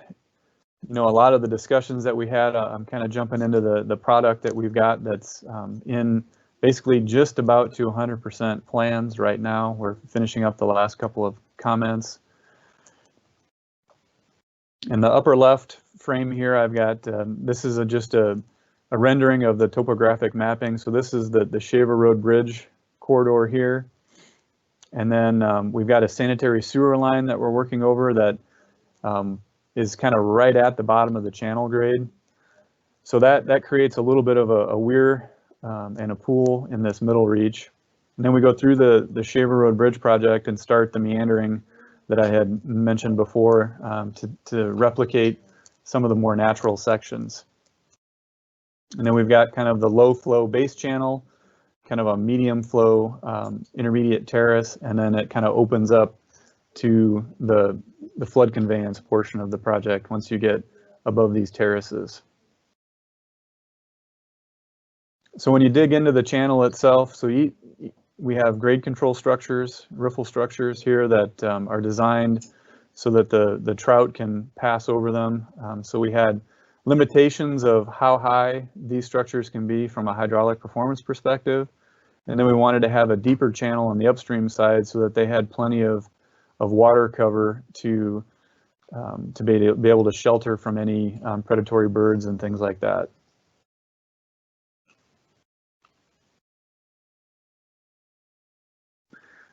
a lot of the discussions that we had, I'm kind of jumping into the product that we've got that's in basically just about to 100% plans right now. We're finishing up the last couple of comments. In the upper left frame here, I've got, this is just a rendering of the topographic mapping. So this is the Shaver Road Bridge corridor here. And then we've got a sanitary sewer line that we're working over that is kind of right at the bottom of the channel grade. So that creates a little bit of a weir and a pool in this middle reach. And then we go through the Shaver Road Bridge project and start the meandering that I had mentioned before to replicate some of the more natural sections. And then we've got kind of the low flow base channel, kind of a medium flow intermediate terrace, and then it kind of opens up to the flood conveyance portion of the project once you get above these terraces. So when you dig into the channel itself, so we have grade control structures, riffle structures here that are designed so that the trout can pass over them. So we had limitations of how high these structures can be from a hydraulic performance perspective. And then we wanted to have a deeper channel on the upstream side so that they had plenty of water cover to be able to shelter from any predatory birds and things like that.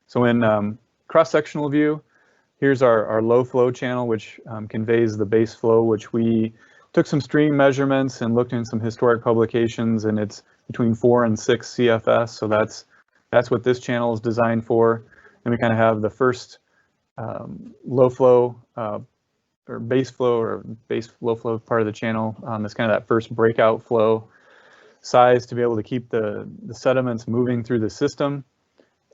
So in cross-sectional view, here's our low flow channel, which conveys the base flow, which we took some stream measurements and looked in some historic publications, and it's between 4 and 6 CFS. So that's what this channel is designed for. And we kind of have the first low flow or base low flow part of the channel. It's kind of that first breakout flow size to be able to keep the sediments moving through the system.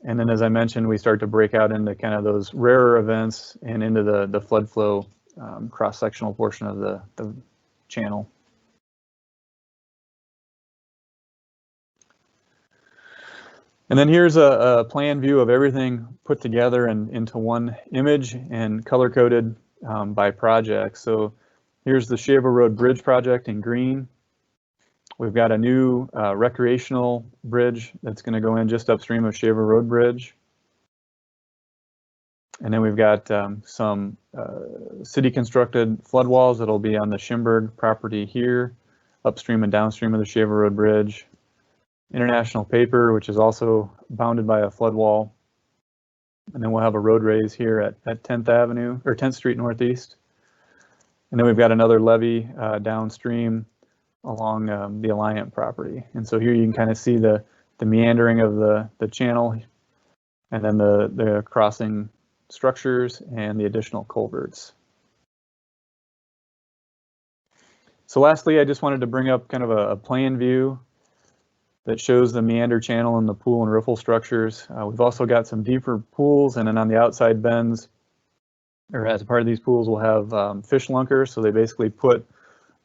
And then, as I mentioned, we start to break out into kind of those rarer events and into the flood flow cross-sectional portion of the channel. And then here's a plan view of everything put together and into one image and color-coded by project. So here's the Shaver Road Bridge project in green. We've got a new recreational bridge that's going to go in just upstream of Shaver Road Bridge. And then we've got some city constructed flood walls that'll be on the Schimberg property here, upstream and downstream of the Shaver Road Bridge. International paper, which is also bounded by a flood wall. And then we'll have a road raise here at 10th Avenue or 10th Street Northeast. And then we've got another levee downstream along the Alliant property. And so here you can kind of see the meandering of the channel and then the crossing structures and the additional culverts. So lastly, I just wanted to bring up kind of a plan view that shows the meander channel and the pool and riffle structures. We've also got some deeper pools, and then on the outside bends, or as a part of these pools, we'll have fish lunkers. So they basically put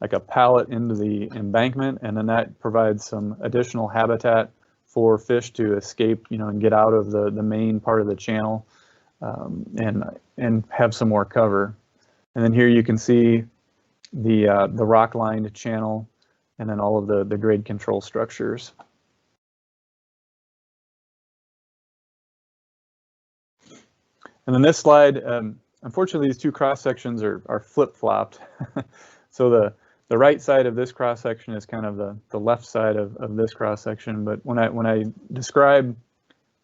like a pallet into the embankment, and then that provides some additional habitat for fish to escape, and get out of the main part of the channel and have some more cover. And then here you can see the rock-lined channel and then all of the grade control structures. And then this slide, unfortunately, these two cross sections are flip-flopped. So the right side of this cross section is kind of the left side of this cross section. But when I describe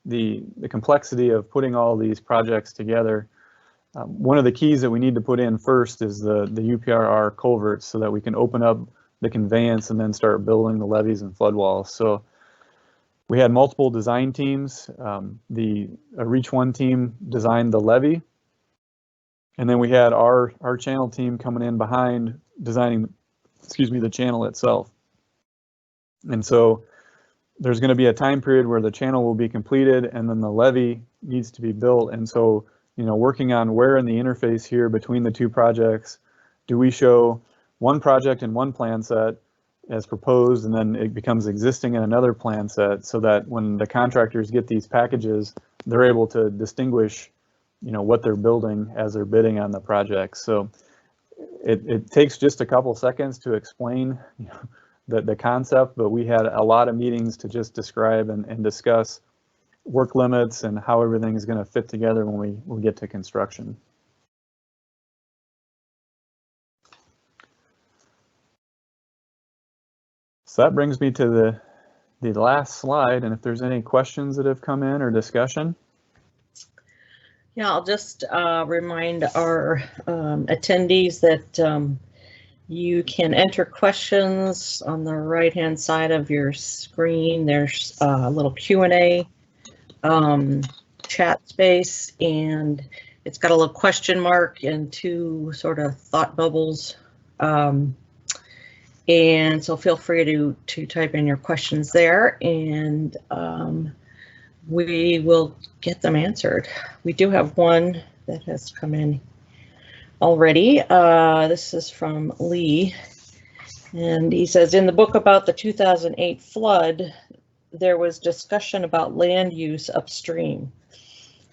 the complexity of putting all these projects together, One of the keys that we need to put in first is the UPRR culverts so that we can open up the conveyance and then start building the levees and flood walls. So we had multiple design teams. The Reach One team designed the levee, and then we had our channel team coming in behind designing, the channel itself. And so there's going to be a time period where the channel will be completed and then the levee needs to be built. And so, working on where in the interface here between the two projects, do we show one project in one plan set as proposed, and then it becomes existing in another plan set, so that when the contractors get these packages, they're able to distinguish, what they're building as they're bidding on the project. So it takes just a couple seconds to explain the concept, but we had a lot of meetings to just describe and discuss work limits and how everything is going to fit together when we get to construction. So that brings me to the last slide, and if there's any questions that have come in or discussion. Yeah, I'll just remind our attendees that you can enter questions on the right-hand side of your screen. There's a little Q&A chat space, and it's got a little question mark and two sort of thought bubbles. And so feel free to type in your questions there, and we will get them answered. We do have one that has come in already. This is from Lee, and he says, in the book about the 2008 flood, there was discussion about land use upstream.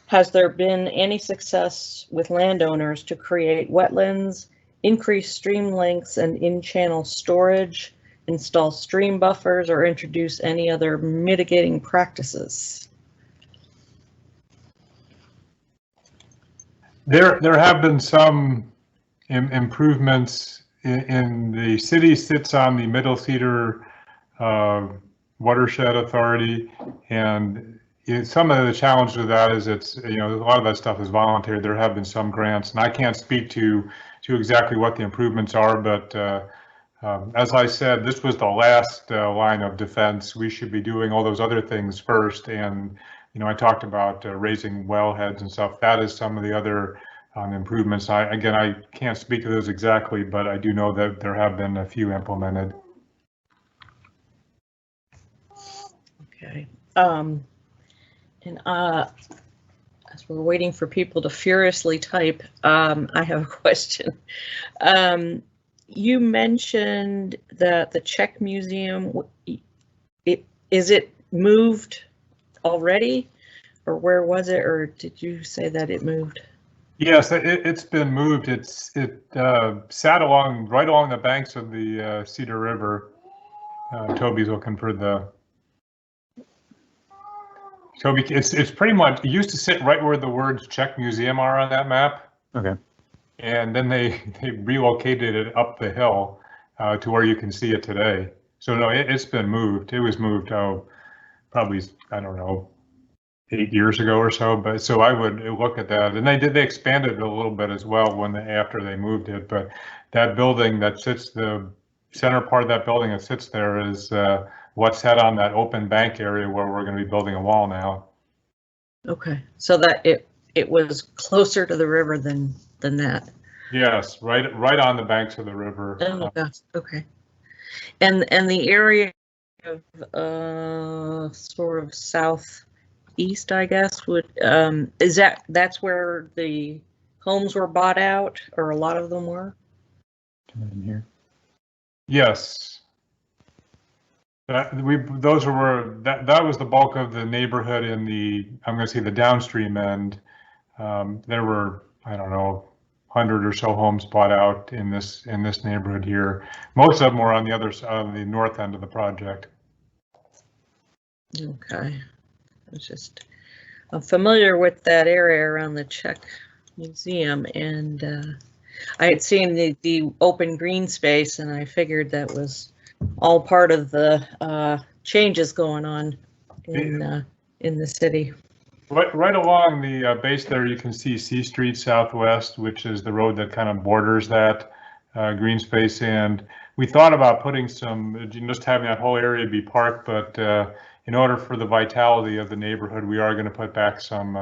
Has there been any success with landowners to create wetlands, increase stream lengths and in-channel storage, install stream buffers, or introduce any other mitigating practices? There have been some improvements in the city sits on the Middle Cedar Watershed Authority, and some of the challenge with that is it's, a lot of that stuff is voluntary. There have been some grants, and I can't speak to exactly what the improvements are, but as I said, this was the last line of defense. We should be doing all those other things first, and I talked about raising wellheads and stuff. That is some of the other improvements. I can't speak to those exactly, but I do know that there have been a few implemented. Okay. And as we're waiting for people to furiously type, I have a question. You mentioned that the Czech Museum, is it moved already, or where was it, or did you say that it moved? Yes, it's been moved. It sat right along the banks of the Cedar River. Toby's looking for the. Toby, it's pretty much, it used to sit right where the words Czech Museum are on that map. Okay. And then they relocated it up the hill to where you can see it today. So no, it's been moved. It was moved, probably, I don't know, 8 years ago or so. But so I would look at that, and they expanded it a little bit as well after they moved it. But that building that sits, the center part of that building that sits there is what's set on that open bank area where we're going to be building a wall now. Okay, so that it was closer to the river than that. Yes, right on the banks of the river. Oh gosh, okay. And the area of sort of southeast, I guess, would that's where the homes were bought out, or a lot of them were? In here. Yes. That was the bulk of the neighborhood in the, I'm going to say, the downstream end. There were, I don't know, 100 or so homes bought out in this neighborhood here. Most of them were on the other side, on the north end of the project. Okay, I'm familiar with that area around the Czech Museum, and I had seen the open green space, and I figured that was all part of the changes going on in the city. Right along the base there, you can see C Street Southwest, which is the road that kind of borders that green space. And we thought about putting some, just having that whole area be parked, but in order for the vitality of the neighborhood, we are going to put back some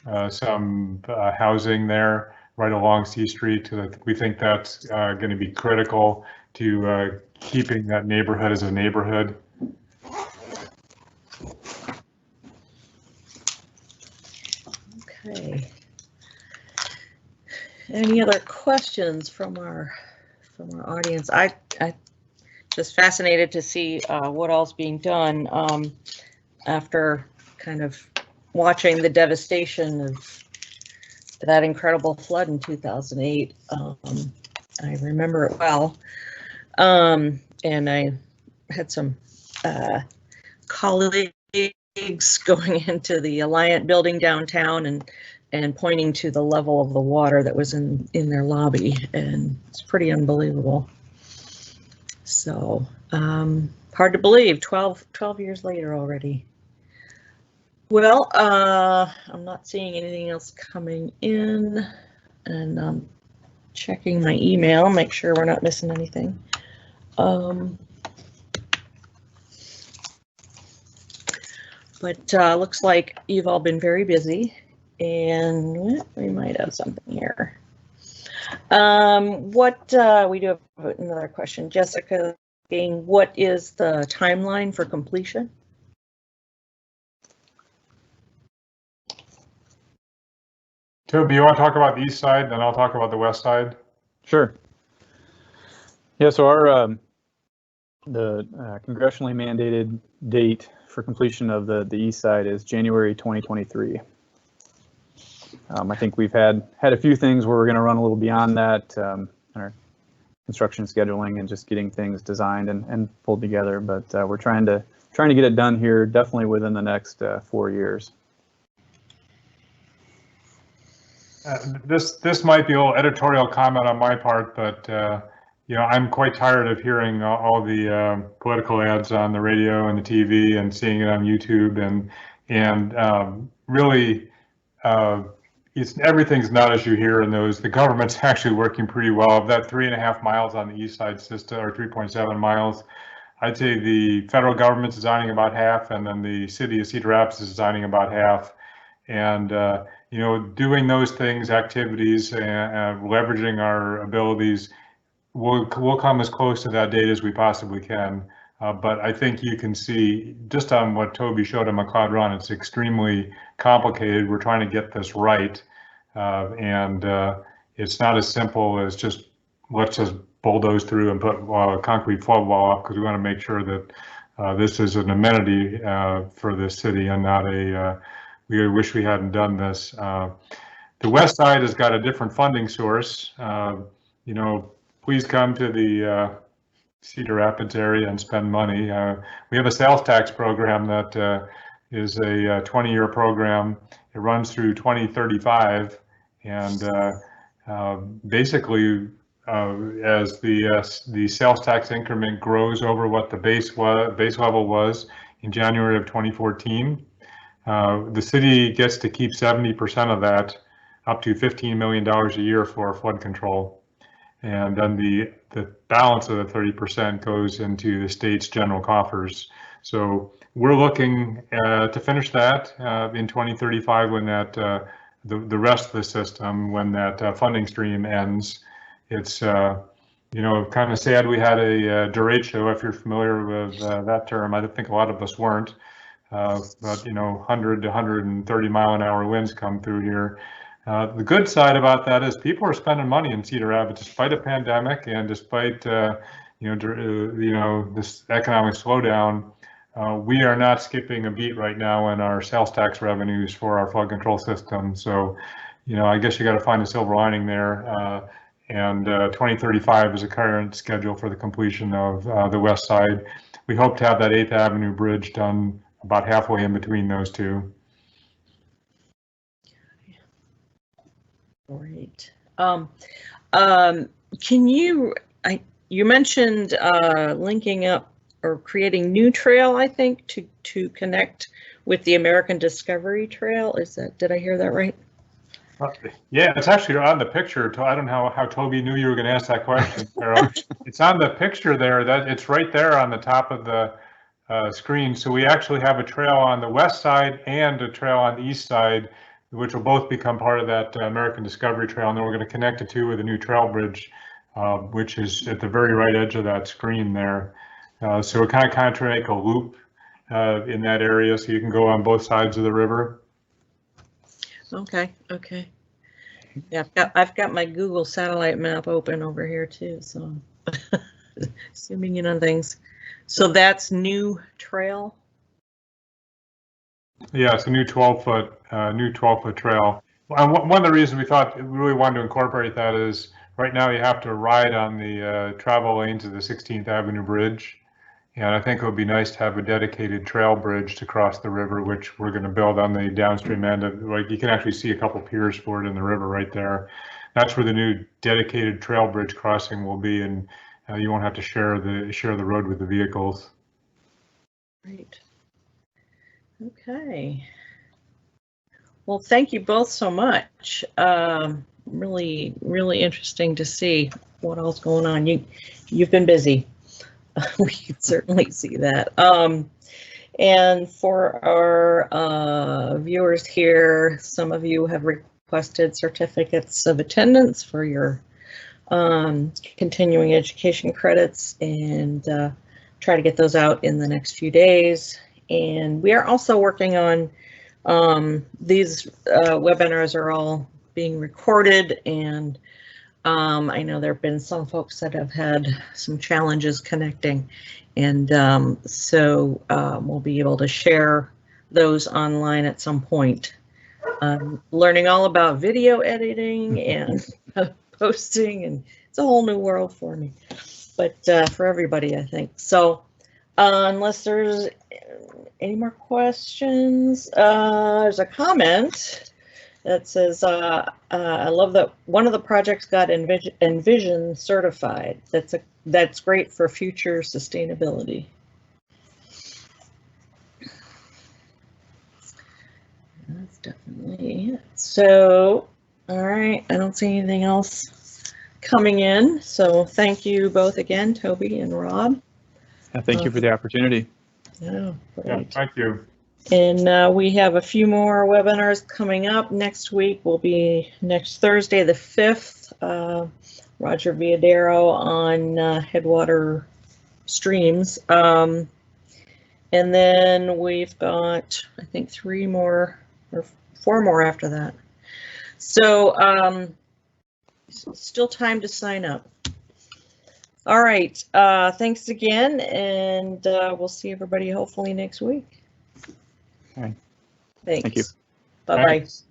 housing there right along C Street. We think that's going to be critical to keeping that neighborhood as a neighborhood. Okay. Any other questions from our audience? I just fascinated to see what all's being done after kind of watching the devastation of that incredible flood in 2008. I remember it well, and I had some colleagues going into the Alliant building downtown and pointing to the level of the water that was in their lobby, and it's pretty unbelievable. So hard to believe, 12 years later already. Well, I'm not seeing anything else coming in, and I'm checking my email, make sure we're not missing anything. But looks like you've all been very busy, and we might have something here. We do have another question. Jessica, what is the timeline for completion? Toby, you want to talk about the east side, then I'll talk about the west side? Sure. Yeah, so our the congressionally mandated date for completion of the east side is January 2023. I think we've had a few things where we're going to run a little beyond that, our construction scheduling and just getting things designed and pulled together. But we're trying to get it done here, definitely within the next 4 years. This might be a little editorial comment on my part, but you know, I'm quite tired of hearing all the political ads on the radio and the TV and seeing it on YouTube, and really everything's not as you hear in those. The government's actually working pretty well. Of that 3.5 miles on the east side system, or 3.7 miles, I'd say the federal government's designing about half, and then the city of Cedar Rapids is designing about half. And you know, doing those things, activities, and leveraging our abilities, we'll come as close to that date as we possibly can. But I think you can see just on what Toby showed on McLeod Run, it's extremely complicated. We're trying to get this right, and it's not as simple as just let's just bulldoze through and put a concrete flood wall up, because we want to make sure that this is an amenity for this city and not a we wish we hadn't done this. The west side has got a different funding source. You know, please come to the Cedar Rapids area and spend money. We have a sales tax program that is a 20-year program. It runs through 2035, and basically, as the sales tax increment grows over what the base level was in January of 2014, the city gets to keep 70% of that, up to $15 million a year for flood control. And then the balance of the 30% goes into the state's general coffers. So we're looking to finish that in 2035 when that the rest of the system, when that funding stream ends. It's you know, kind of sad we had a derecho, if you're familiar with that term. I think a lot of us weren't. But you know, 100 to 130 mile an hour winds come through here. The good side about that is people are spending money in Cedar Rapids despite a pandemic and despite you know, this economic slowdown. We are not skipping a beat right now in our sales tax revenues for our flood control system. So, you know, I guess you got to find a silver lining there. And 2035 is a current schedule for the completion of the west side. We hope to have that 8th Avenue bridge done about halfway in between those two. Great. Can you mentioned linking up or creating new trail, I think, to connect with the American Discovery Trail. Did I hear that right? Yeah, it's actually on the picture. I don't know how Toby knew you were going to ask that question, Carol. It's on the picture there. That it's right there on the top of the screen. So we actually have a trail on the west side and a trail on the east side, which will both become part of that American Discovery Trail. And then we're going to connect the two with a new trail bridge, which is at the very right edge of that screen there. So we're kind of trying to make a loop in that area so you can go on both sides of the river. Okay. Yeah, I've got my Google satellite map open over here too, so zooming in on things. So that's new trail. Yeah, it's a new 12-foot trail. And one of the reasons we thought we really wanted to incorporate that is right now you have to ride on the travel lanes of the 16th Avenue Bridge. And I think it would be nice to have a dedicated trail bridge to cross the river, which we're going to build on the downstream end of, like, you can actually see a couple piers for it in the river right there. That's where the new dedicated trail bridge crossing will be, and you won't have to share the road with the vehicles. Great. Okay. Well, thank you both so much. Really, really interesting to see what all's going on. You've been busy. We can certainly see that. And for our viewers here, some of you have requested certificates of attendance for your continuing education credits, and try to get those out in the next few days. And we are also working on these webinars are all being recorded, and I know there have been some folks that have had some challenges connecting, and so we'll be able to share those online at some point. Learning all about video editing and posting, and it's a whole new world for me, but for everybody, I think. So unless there's any more questions, there's a comment that says, I love that one of the projects got Envision certified. That's great for future sustainability. That's definitely it. So, all right, I don't see anything else coming in. So thank you both again, Toby and Rob. Thank you for the opportunity. Yeah, great. Yeah, thank you. And we have a few more webinars coming up. Next week will be next Thursday, the 5th, Roger Viadero on headwater streams. And then we've got, I think, 3 more or 4 more after that. So still time to sign up. All right, thanks again, and we'll see everybody hopefully next week. All right. Thanks. Thank you. Bye-bye. Thanks.